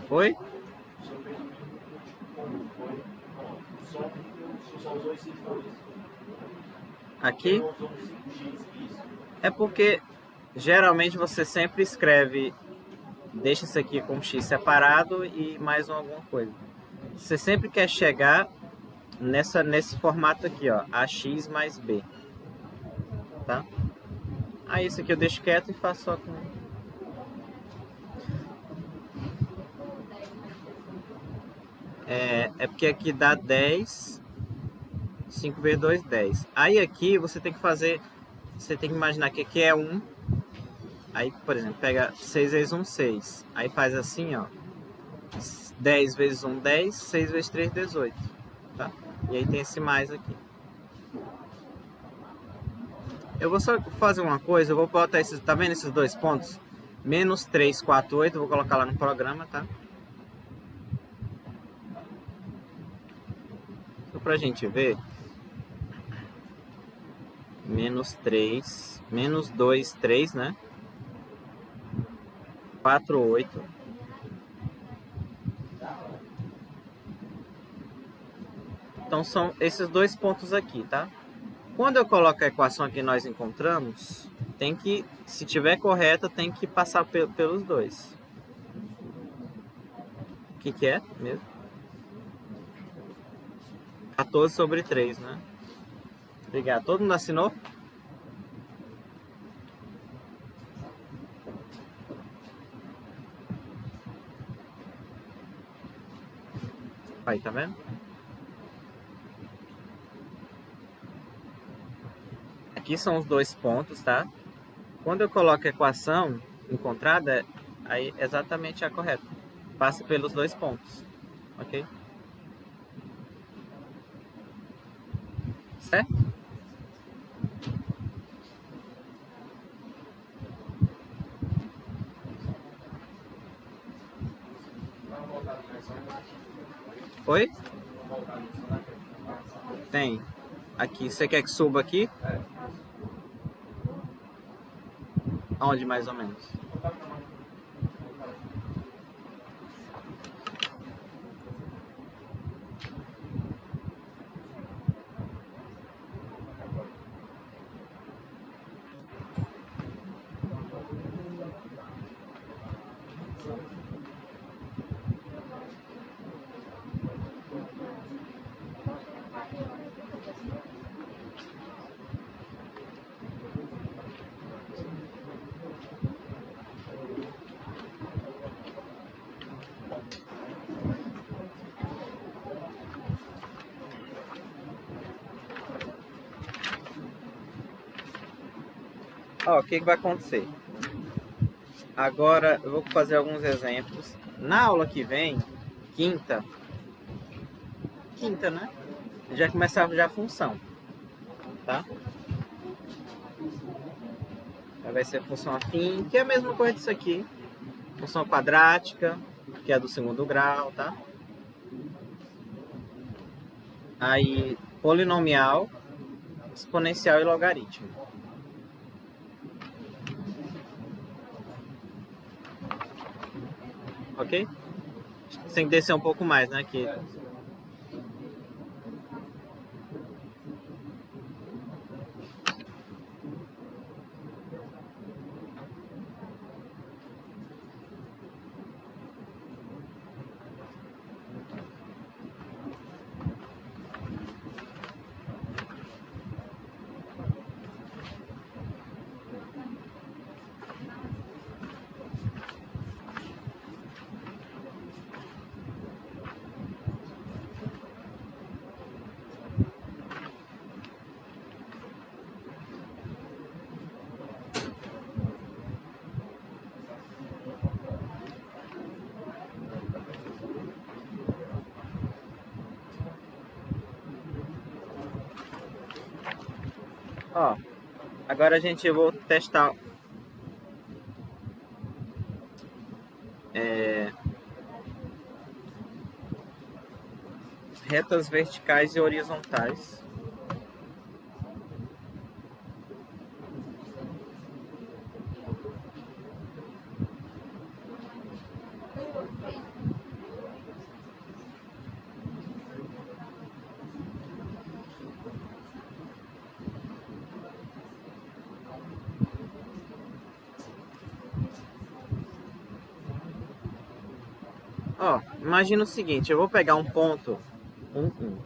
Oi? Aqui é porque geralmente você sempre escreve, deixa isso aqui com x separado e mais alguma coisa. Você sempre quer chegar nesse formato aqui, ó, ax mais b, tá? Aí isso aqui eu deixo quieto e faço só com... É porque aqui dá 10, 5 vezes 2, 10. Aí aqui você tem que fazer, você tem que imaginar que aqui é 1. Aí, por exemplo, pega 6 vezes 1, 6. Aí faz assim, ó. 10 vezes 1, 10, 6 vezes 3, 18. Tá? E aí tem esse mais aqui. Eu vou só fazer uma coisa, eu vou botar esses, tá vendo esses 2 pontos? Menos 3, 4, 8, eu vou colocar lá no programa, tá? Só pra gente ver. Menos 3, menos 2, 3, né? 4, 8. Então são esses 2 pontos aqui, tá? Quando eu coloco a equação que nós encontramos, tem que, se tiver correta, tem que passar pelos dois. O que é mesmo? 14/3, né? Obrigado. Todo mundo assinou? Aí, tá vendo? Aqui são os dois pontos, tá? Quando eu coloco a equação encontrada, aí exatamente a correta. Passa pelos dois pontos, ok? Certo? Oi? Tem. Aqui, você quer que suba aqui? Aonde mais ou menos? Ó, o que vai acontecer? Agora eu vou fazer alguns exemplos. Na aula que vem, quinta, né? Já começava já a função, tá? Aí vai ser função afim, que é a mesma coisa disso aqui. Função quadrática, que é do segundo grau, tá? Aí polinomial, exponencial e logaritmo. Ok? Tem que descer um pouco mais, né? Aqui. Ó, agora a gente vai testar retas verticais e horizontais. Ó, imagina o seguinte, eu vou pegar um ponto 1, 1.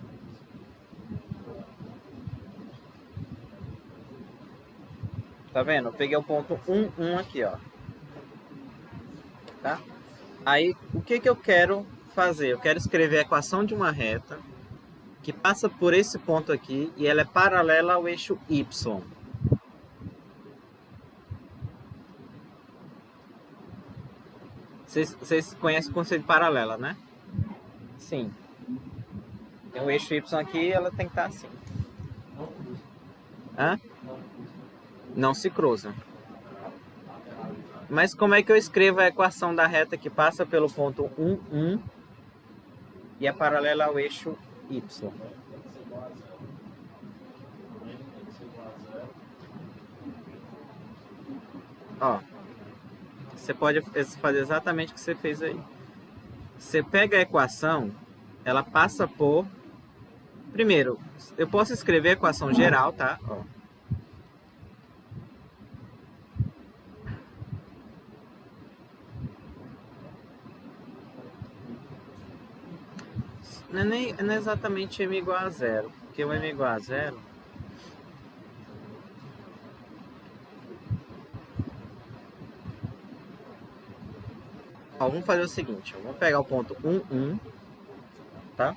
Tá vendo? Eu peguei o ponto 1, 1 aqui, ó. Tá? Aí, o que eu quero fazer? Eu quero escrever a equação de uma reta que passa por esse ponto aqui e ela é paralela ao eixo Y. Vocês conhecem o conceito de paralela, né? Sim. Tem um eixo Y aqui e ela tem que estar assim. Hã? Não se cruzam. Mas como é que eu escrevo a equação da reta que passa pelo ponto 1, 1 e é paralela ao eixo Y? Ó, você pode fazer exatamente o que você fez aí. Você pega a equação, ela passa por... Primeiro, eu posso escrever a equação geral, tá? Ó. não é exatamente m igual a zero, porque o m igual a zero ó, vamos fazer o seguinte, ó, vamos pegar o ponto 1, 1, tá?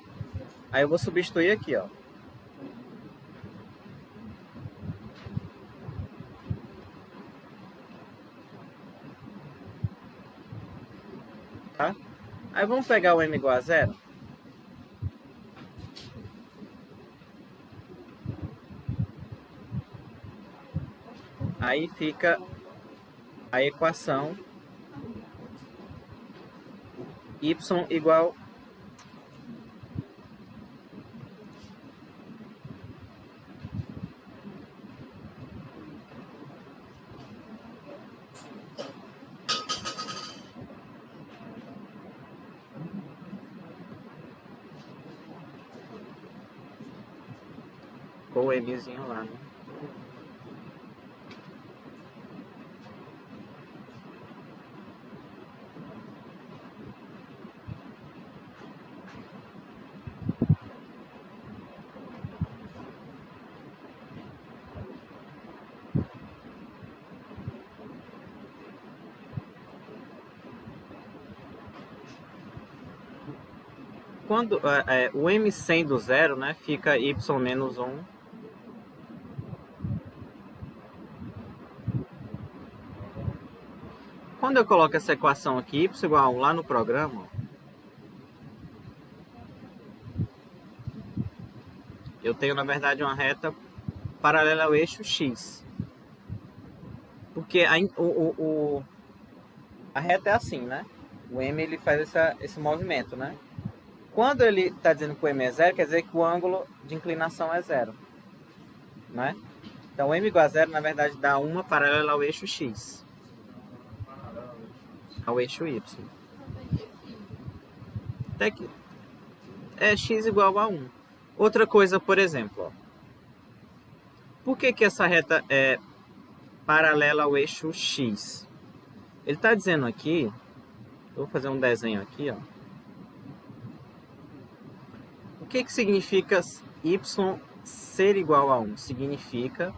Aí eu vou substituir aqui, ó. Tá? Aí vamos pegar o m igual a zero. Aí fica a equação y igual com o mzinho lá, né? Quando o m sendo zero, né, fica y menos 1. Quando eu coloco essa equação aqui, y igual a 1 lá no programa, eu tenho, na verdade, uma reta paralela ao eixo x. Porque a reta é assim, né? O m ele faz esse movimento, né? Quando ele está dizendo que o m é zero, quer dizer que o ângulo de inclinação é zero, né? Então, o m igual a zero, na verdade, dá uma paralela ao eixo x. Ao eixo y. Até que é x igual a 1. Outra coisa, por exemplo, ó. Por que essa reta é paralela ao eixo x? Ele está dizendo aqui, eu vou fazer um desenho aqui, ó. O que significa y ser igual a 1? Significa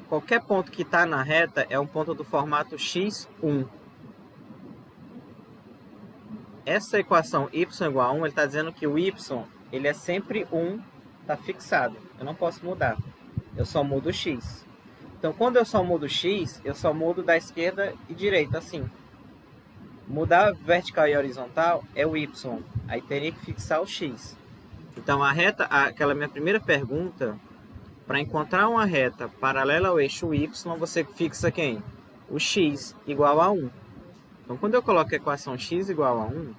qualquer ponto que está na reta é um ponto do formato x1. Essa equação y igual a 1, ele está dizendo que o y ele é sempre 1, está fixado. Eu não posso mudar. Eu só mudo o x. Então, quando eu só mudo x, eu só mudo da esquerda e direita, assim. Mudar vertical e horizontal é o y. Aí teria que fixar o x. Então, a reta, aquela minha primeira pergunta, para encontrar uma reta paralela ao eixo y, você fixa quem? O x igual a 1. Então, quando eu coloco a equação x igual a 1,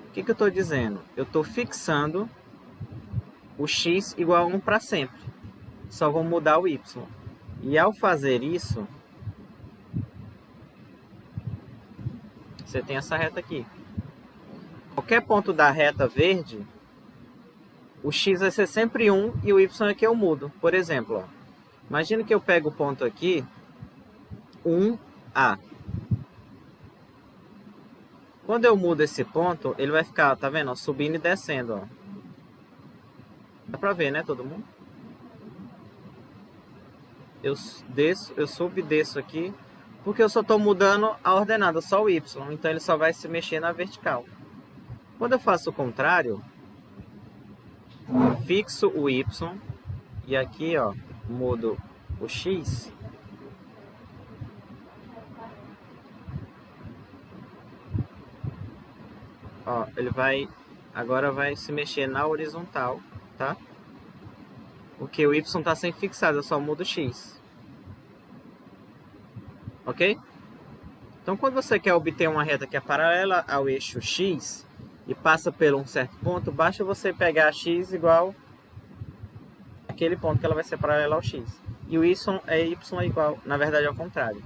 o que eu estou dizendo? Eu estou fixando o x igual a 1 para sempre. Só vou mudar o y. E ao fazer isso, você tem essa reta aqui. Qualquer ponto da reta verde, o x vai ser sempre 1 e o y é que eu mudo. Por exemplo, ó, imagina que eu pego o ponto aqui, 1A. Quando eu mudo esse ponto, ele vai ficar, tá vendo? Ó, subindo e descendo. Ó. Dá pra ver, né, todo mundo? Eu subo e desço aqui, porque eu só estou mudando a ordenada, só o y. Então ele só vai se mexer na vertical. Quando eu faço o contrário, eu fixo o y e aqui, ó, mudo o x. Ó, ele agora vai se mexer na horizontal, tá? Porque o y está sempre fixado, eu só mudo o x. Ok? Então, quando você quer obter uma reta que é paralela ao eixo x e passa por um certo ponto, basta você pegar x igual aquele ponto que ela vai ser paralela ao x. E o y é igual, na verdade, ao contrário.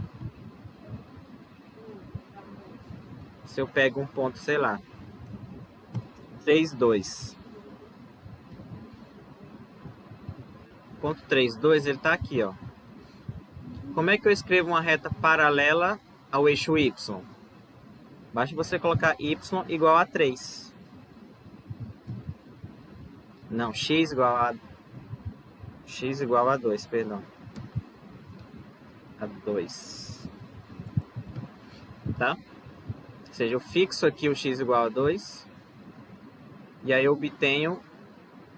Se eu pego um ponto, sei lá, 3,2. Ponto 3,2, ele está aqui, ó. Como é que eu escrevo uma reta paralela ao eixo Y? Basta você colocar Y igual a 3. Não, X igual a 2, perdão. A 2. Tá? Ou seja, eu fixo aqui o X igual a 2. E aí eu obtenho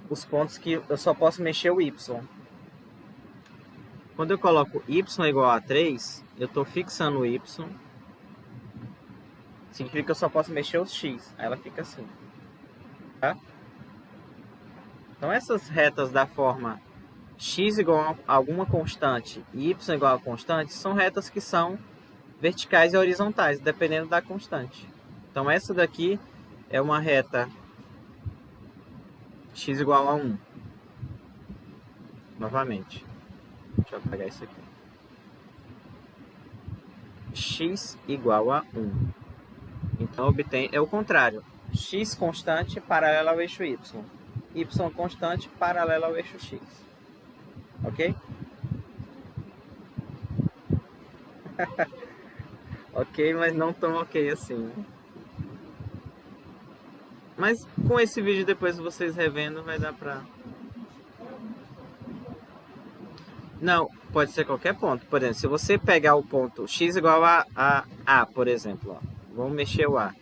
os pontos que eu só posso mexer o Y. Quando eu coloco Y igual a 3, eu estou fixando o Y. Significa que eu só posso mexer os X. Aí ela fica assim. Tá? Então essas retas da forma x igual a alguma constante e y igual a constante são retas que são verticais e horizontais, dependendo da constante. Então essa daqui é uma reta x igual a 1. Novamente. Deixa eu apagar isso aqui. X igual a 1. Então obtém, é o contrário. X constante paralela ao eixo y. Y constante paralela ao eixo x. Ok? Ok, mas não tão ok assim. Mas com esse vídeo depois vocês revendo vai dar pra... Não, pode ser qualquer ponto. Por exemplo, se você pegar o ponto x igual a por exemplo. Ó. Vamos mexer o a.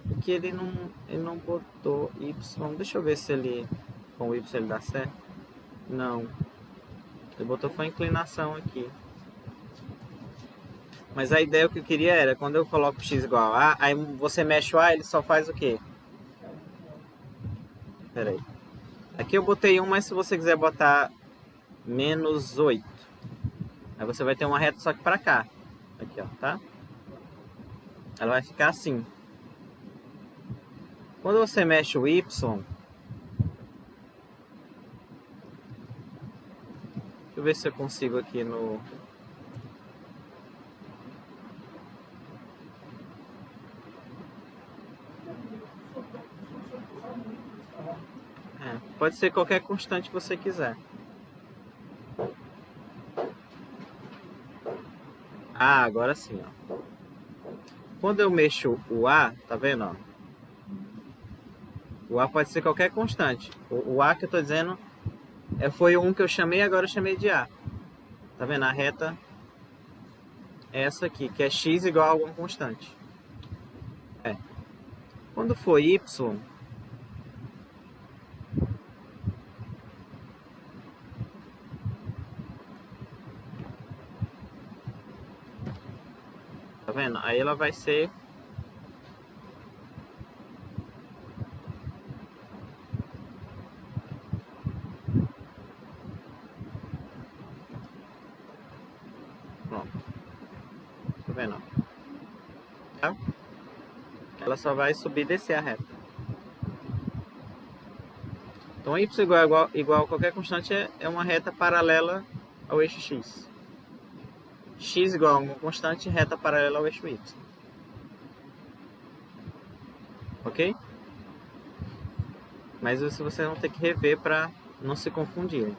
Porque ele não botou y. Deixa eu ver se ele com o y ele dá certo. Não. Ele botou foi inclinação aqui. Mas a ideia que eu queria era, quando eu coloco x igual a, aí você mexe o a, ele só faz o quê? Pera aí. Aqui eu botei 1, mas se você quiser botar menos 8, aí você vai ter uma reta só que pra cá. Aqui, ó, tá? Ela vai ficar assim. Quando você mexe o y, deixa eu ver se eu consigo aqui no... pode ser qualquer constante que você quiser. Ah, agora sim, ó. Quando eu mexo o a, tá vendo, ó? O a pode ser qualquer constante. O a que eu tô dizendo foi o 1 que eu chamei, agora eu chamei de a. Tá vendo? A reta é essa aqui, que é x igual a alguma constante. Quando for y, tá vendo? Aí ela vai ser... Pronto. Tá vendo? Tá? Ela só vai subir e descer a reta. Então y igual a qualquer constante é uma reta paralela ao eixo x. X igual a uma constante, reta paralela ao eixo y. Ok? Mas isso vocês vão ter que rever para não se confundirem.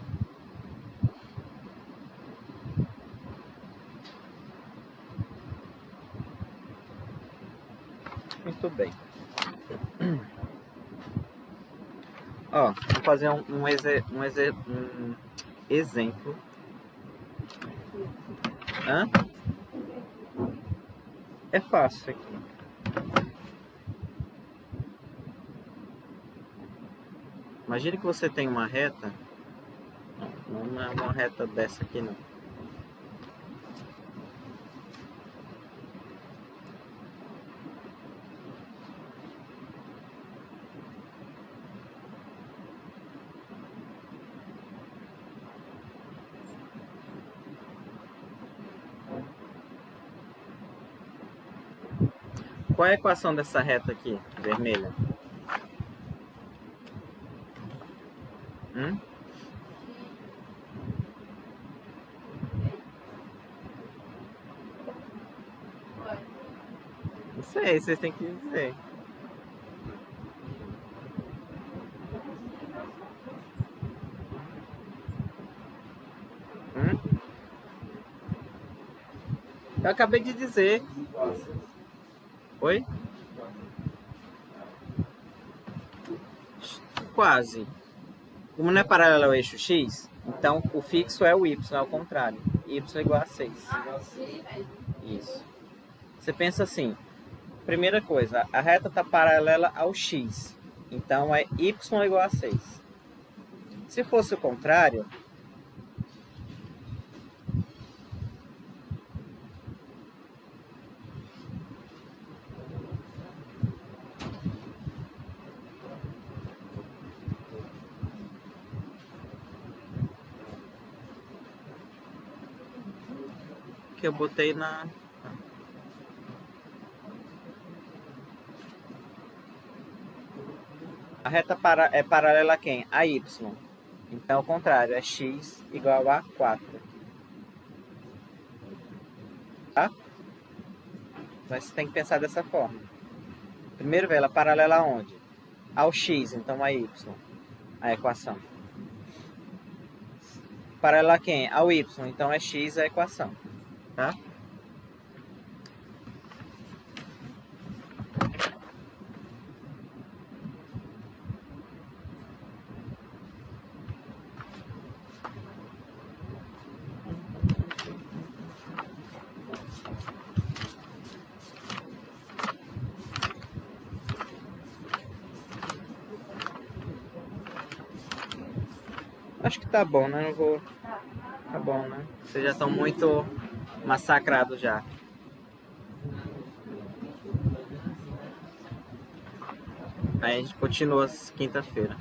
Muito bem. Ó, vou fazer um exemplo. Hã? É fácil aqui. Imagine que você tem uma reta. Não é uma reta dessa aqui não. Qual é a equação dessa reta aqui, vermelha? Não sei, vocês têm que dizer. Eu acabei de dizer. Oi? Quase. Como não é paralelo ao eixo X, então o fixo é o Y, ao contrário. Y igual a 6. Isso. Você pensa assim. Primeira coisa, a reta está paralela ao X. Então é Y igual a 6. Se fosse o contrário, que eu botei na... A reta é paralela a quem? A Y. Então, ao contrário, é x igual a 4. Tá? Mas você tem que pensar dessa forma. Primeiro, ela é paralela aonde? Ao x, então a y. A equação. Paralela a quem? Ao y, então é x a equação. Tá? Acho que tá bom, né? Não vou... Tá bom, né? Vocês já estão muito massacrados já. Aí a gente continua quinta-feira.